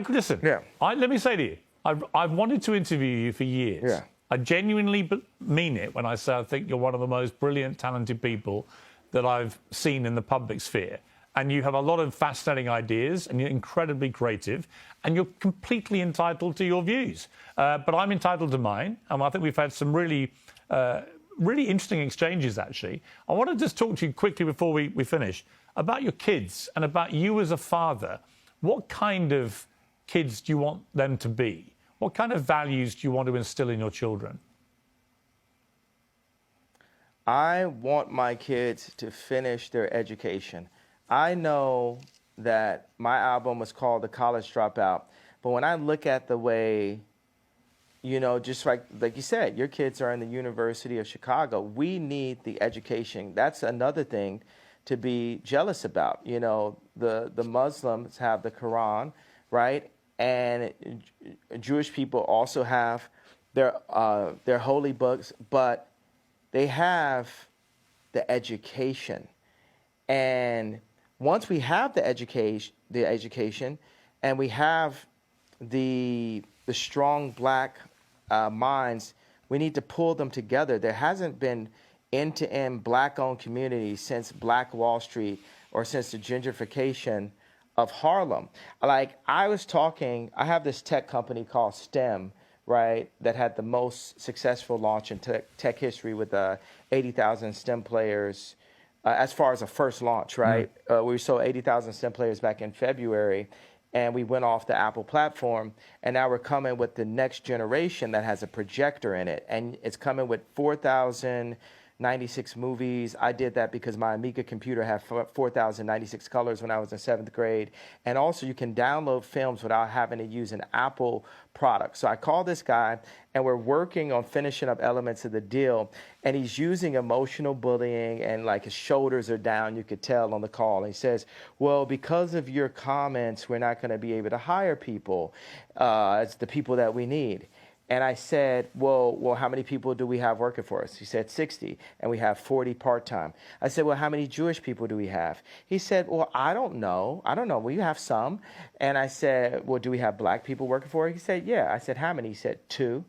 Listen, let me say to you, I've wanted to interview you for years. Yeah. I genuinely mean it when I say I think you're one of the most brilliant, talented people that I've seen in the public sphere. And you have a lot of fascinating ideas, and you're incredibly creative, and you're completely entitled to your views. But I'm entitled to mine, and I think we've had some really interesting exchanges, actually. I want to just talk to you quickly before we finish about your kids and about you as a father. What kind of kids do you want them to be? What kind of values do you want to instill in your children? I want my kids to finish their education. I know that my album was called The College Dropout, but when I look at the way, just like you said, your kids are in the University of Chicago, we need the education. That's another thing to be jealous about. The Muslims have the Quran, right? And Jewish people also have their holy books, but they have the education. And once we have the education, and we have the strong black minds, we need to pull them together. There hasn't been end-to-end black-owned communities since Black Wall Street or since the gentrification of Harlem. Like I have this tech company called STEM, right, that had the most successful launch in tech history with 80,000 STEM players as far as a first launch, right? We sold 80,000 STEM players back in February, and we went off the Apple platform, and now we're coming with the next generation that has a projector in it, and it's coming with 4,096 movies. I did that because my Amiga computer had 4,096 colors when I was in 7th grade. And also you can download films without having to use an Apple product. So I called this guy, and we're working on finishing up elements of the deal. And he's using emotional bullying, and like his shoulders are down, you could tell on the call. And he says, well, because of your comments, we're not going to be able to hire people. It's the people that we need. And I said, well, how many people do we have working for us? He said 60, and we have 40 part-time. I said, well, how many Jewish people do we have? He said, well, I don't know. We have some. And I said, well, do we have black people working for us? He said, yeah. I said, how many? He said, 2.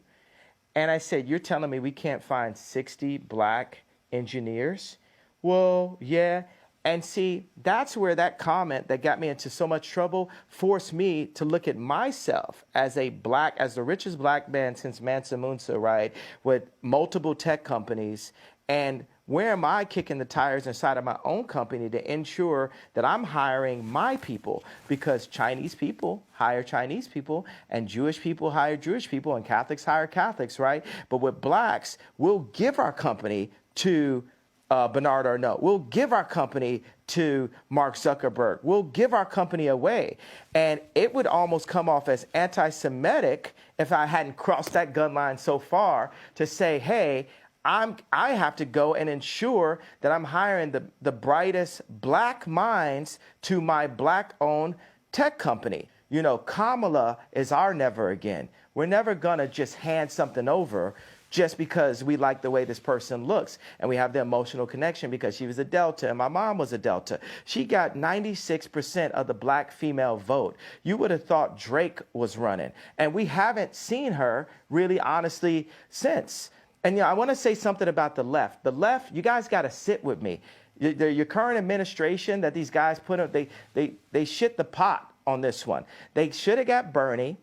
And I said, you're telling me we can't find 60 black engineers? Well, yeah. And see, that's where that comment that got me into so much trouble forced me to look at myself as the richest black man since Mansa Musa, right, with multiple tech companies. And where am I kicking the tires inside of my own company to ensure that I'm hiring my people? Because Chinese people hire Chinese people, and Jewish people hire Jewish people, and Catholics hire Catholics, right? But with blacks, we'll give our company to Bernard Arnault. We'll give our company to Mark Zuckerberg. We'll give our company away. And it would almost come off as anti-Semitic if I hadn't crossed that gun line so far to say, hey, I have to go and ensure that I'm hiring the brightest black minds to my black-owned tech company. You know, Kamala is our never again. We're never going to just hand something over just because we like the way this person looks and we have the emotional connection because she was a Delta and my mom was a Delta. She got 96% of the black female vote. You would have thought Drake was running. And we haven't seen her really honestly since. And I want to say something about the left. The left, you guys got to sit with me. Your current administration that these guys put up, they shit the pot on this one. They should have got Bernie,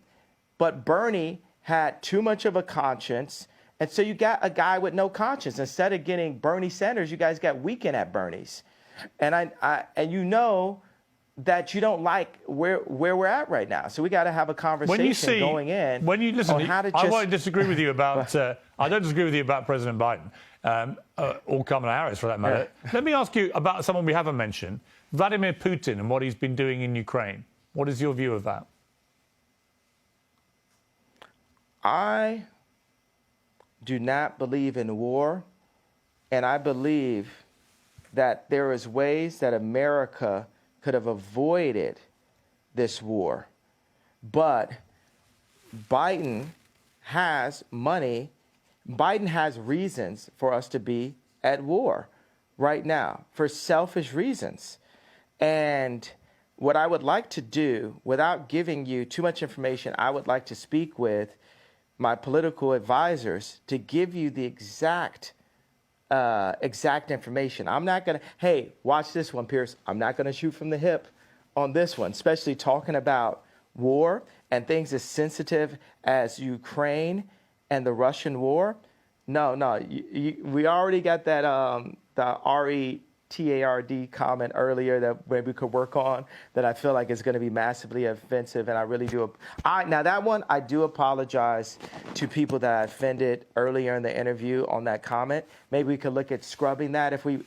but Bernie had too much of a conscience. And so you got a guy with no conscience. Instead of getting Bernie Sanders, you guys got Weekend at Bernie's. And and you know that you don't like where we're at right now. So we got to have a conversation going in. When you listen, on how to I won't disagree with you about. I don't disagree with you about President Biden or Kamala Harris, for that matter. Yeah. Let me ask you about someone we haven't mentioned, Vladimir Putin, and what he's been doing in Ukraine. What is your view of that? I do not believe in war, and I believe that there is ways that America could have avoided this war. But Biden has money. Biden has reasons for us to be at war right now for selfish reasons. And what I would like to do, without giving you too much information, I would like to speak with my political advisors to give you the exact information. I'm not going to, hey, watch this one, Pierce. I'm not going to shoot from the hip on this one, especially talking about war and things as sensitive as Ukraine and the Russian war. No, we already got that the RETARD comment earlier that maybe we could work on that I feel like is going to be massively offensive, and I really do. Now that one, I do apologize to people that I offended earlier in the interview on that comment. Maybe we could look at scrubbing that if we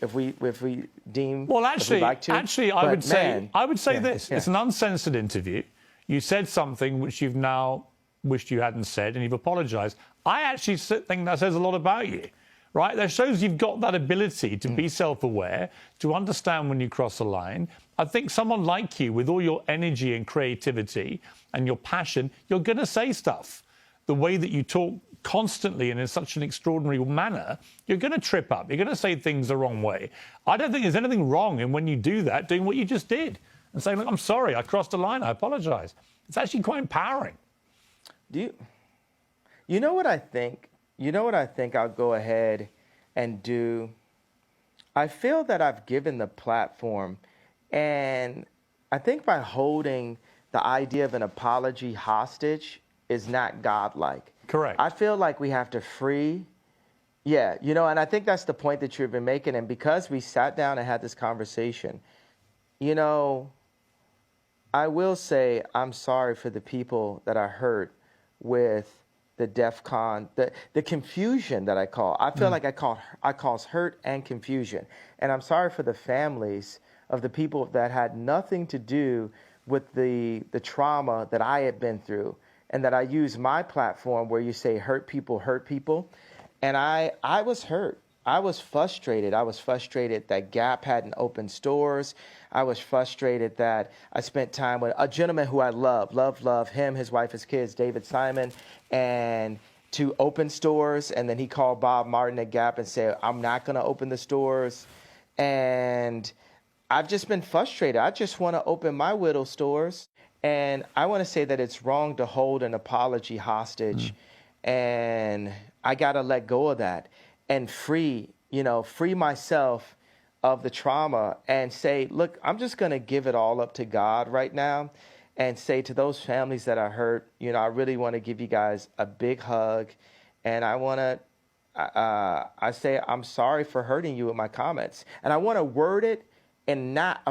deem. Well, actually, like to. I would say this: it's an uncensored interview. You said something which you've now wished you hadn't said, and you've apologized. I actually think that says a lot about you. Right? That shows you've got that ability to be self-aware, to understand when you cross a line. I think someone like you, with all your energy and creativity and your passion, you're going to say stuff. The way that you talk constantly and in such an extraordinary manner, you're going to trip up. You're going to say things the wrong way. I don't think there's anything wrong in when you do that, doing what you just did and saying, look, I'm sorry, I crossed a line, I apologize. It's actually quite empowering. You know what I think? You know what I think I'll go ahead and do? I feel that I've given the platform, and I think by holding the idea of an apology hostage is not godlike. Correct. I feel like we have to free. Yeah, and I think that's the point that you've been making. And because we sat down and had this conversation, I will say I'm sorry for the people that I hurt with the DEFCON, the confusion that I call. I feel like I cause hurt and confusion. And I'm sorry for the families of the people that had nothing to do with the trauma that I had been through, and that I use my platform where you say hurt people. And I was hurt. I was frustrated. I was frustrated that Gap hadn't opened stores. I was frustrated that I spent time with a gentleman who I love him, his wife, his kids, David Simon, and to open stores, and then he called Bob Martin at Gap and said, I'm not going to open the stores. And I've just been frustrated. I just want to open my Whittle stores. And I want to say that it's wrong to hold an apology hostage. And I got to let go of that and free myself of the trauma and say, look, I'm just going to give it all up to God right now and say to those families that are hurt, I really want to give you guys a big hug. And I want to, I say, I'm sorry for hurting you with my comments. And I want to word it in not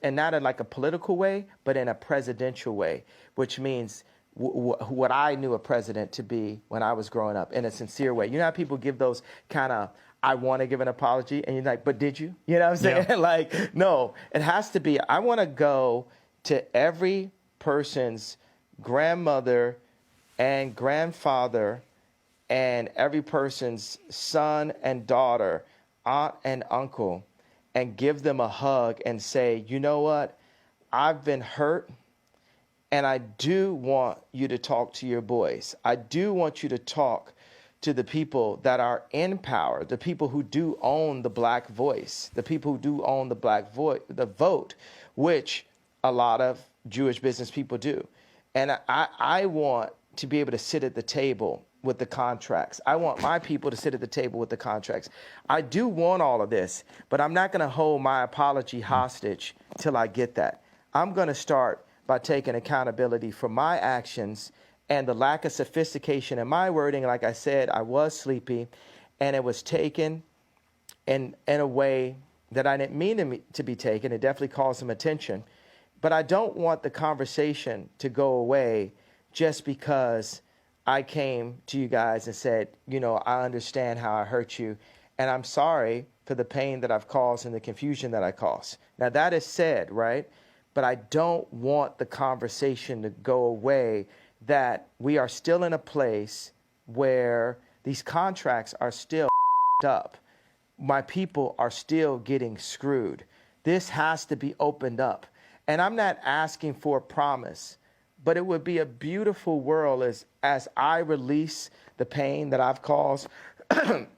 in like a political way, but in a presidential way, which means what I knew a president to be when I was growing up, in a sincere way. You know how people give those kind of, I want to give an apology, and you're like, but did you? You know what I'm saying? Yeah. Like, no, it has to be, I want to go to every person's grandmother and grandfather and every person's son and daughter, aunt and uncle, and give them a hug and say, you know what? I've been hurt, and I do want you to talk to your boys. I do want you to talk to the people that are in power, the people who do own the black voice, the people who do own the black the vote, which a lot of Jewish business people do. And I want to be able to sit at the table with the contracts. I want my people to sit at the table with the contracts. I do want all of this, but I'm not going to hold my apology hostage till I get that. I'm going to start by taking accountability for my actions and the lack of sophistication in my wording. Like I said, I was sleepy, and it was taken in a way that I didn't mean to be taken. It definitely caused some attention. But I don't want the conversation to go away just because I came to you guys and said, I understand how I hurt you, and I'm sorry for the pain that I've caused and the confusion that I caused. Now, that is said, right? But I don't want the conversation to go away, that we are still in a place where these contracts are still up. My people are still getting screwed. This has to be opened up. And I'm not asking for a promise, but it would be a beautiful world as I release the pain that I've caused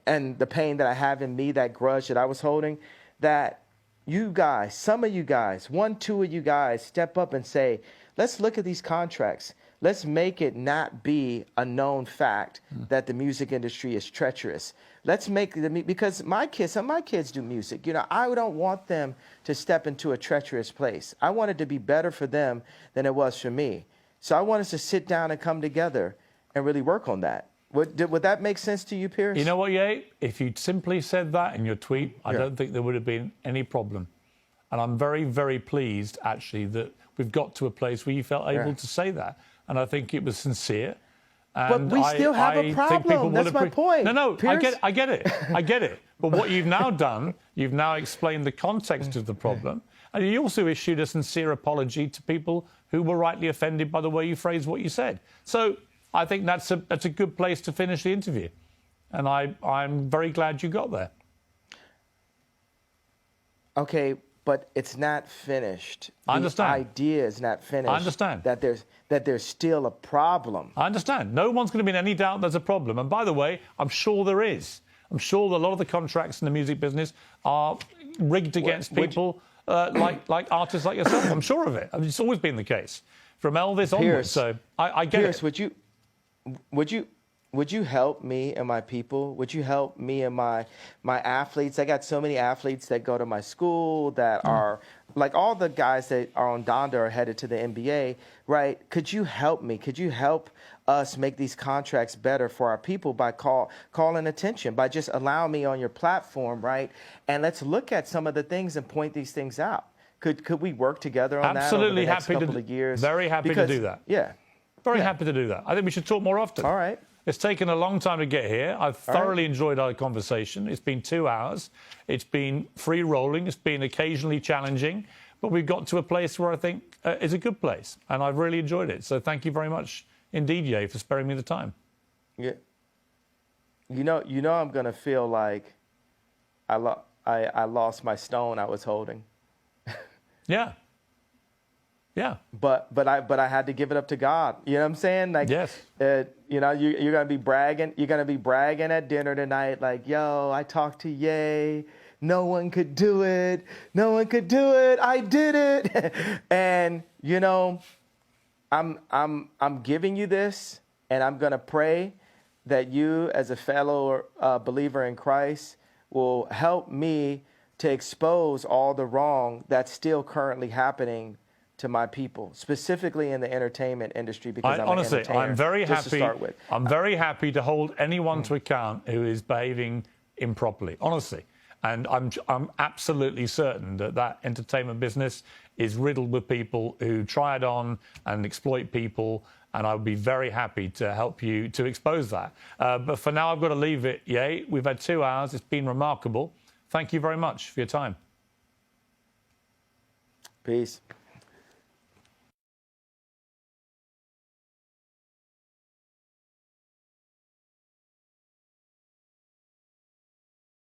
and the pain that I have in me, that grudge that I was holding, that you guys, some of you guys, 1, 2 of you guys step up and say, let's look at these contracts. Let's make it not be a known fact that the music industry is treacherous. Let's make because some of my kids do music. I don't want them to step into a treacherous place. I want it to be better for them than it was for me. So I want us to sit down and come together and really work on that. Would that make sense to you, Pierce? You know what, Ye? If you'd simply said that in your tweet, I don't think there would have been any problem. And I'm very, very pleased, actually, that we've got to a place where you felt able to say that. And I think it was sincere. And but we still have a problem. That's my point. No, Pierce. I get it. I get it. But what you've now done, you've now explained the context of the problem. And you also issued a sincere apology to people who were rightly offended by the way you phrased what you said. So I think that's a good place to finish the interview. And I'm very glad you got there. Okay, but it's not finished. I understand. The idea is not finished. I understand. That there's still a problem. I understand. No one's going to be in any doubt there's a problem. And by the way, I'm sure there is. I'm sure that a lot of the contracts in the music business are rigged against people like artists like yourself. I'm sure of it. I mean, it's always been the case from Elvis onwards. So I get Pierce, it. Would you help me and my people? Would you help me and my athletes? I got so many athletes that go to my school that are like all the guys that are on Donda are headed to the NBA, right? Could you help me? Could you help us make these contracts better for our people by calling attention, by just allowing me on your platform, right? And let's look at some of the things and point these things out. Could we work together on that over the next couple of years? Very happy to do that. Yeah. Very happy to do that. I think we should talk more often. All right. It's taken a long time to get here. I've thoroughly enjoyed our conversation. It's been 2 hours. It's been free rolling. It's been occasionally challenging. But we've got to a place where I think is a good place. And I've really enjoyed it. So thank you very much indeed, Ye, for sparing me the time. Yeah. You know I'm going to feel like I lost my stone I was holding. Yeah. Yeah. But I had to give it up to God. You know what I'm saying? Like, yes. You know, you're gonna be bragging. You're gonna be bragging at dinner tonight, like, "Yo, I talked to Ye. No one could do it. No one could do it. I did it." And you know, I'm giving you this, and I'm gonna pray that you, as a fellow believer in Christ, will help me to expose all the wrong that's still currently happening to my people, specifically in the entertainment industry, because Honestly, I'm very happy. To start with. I'm very happy to hold anyone to account who is behaving improperly. Honestly, and I'm absolutely certain that that entertainment business is riddled with people who try it on and exploit people. And I would be very happy to help you to expose that. But for now, I've got to leave it. Ye, we've had 2 hours. It's been remarkable. Thank you very much for your time. Peace.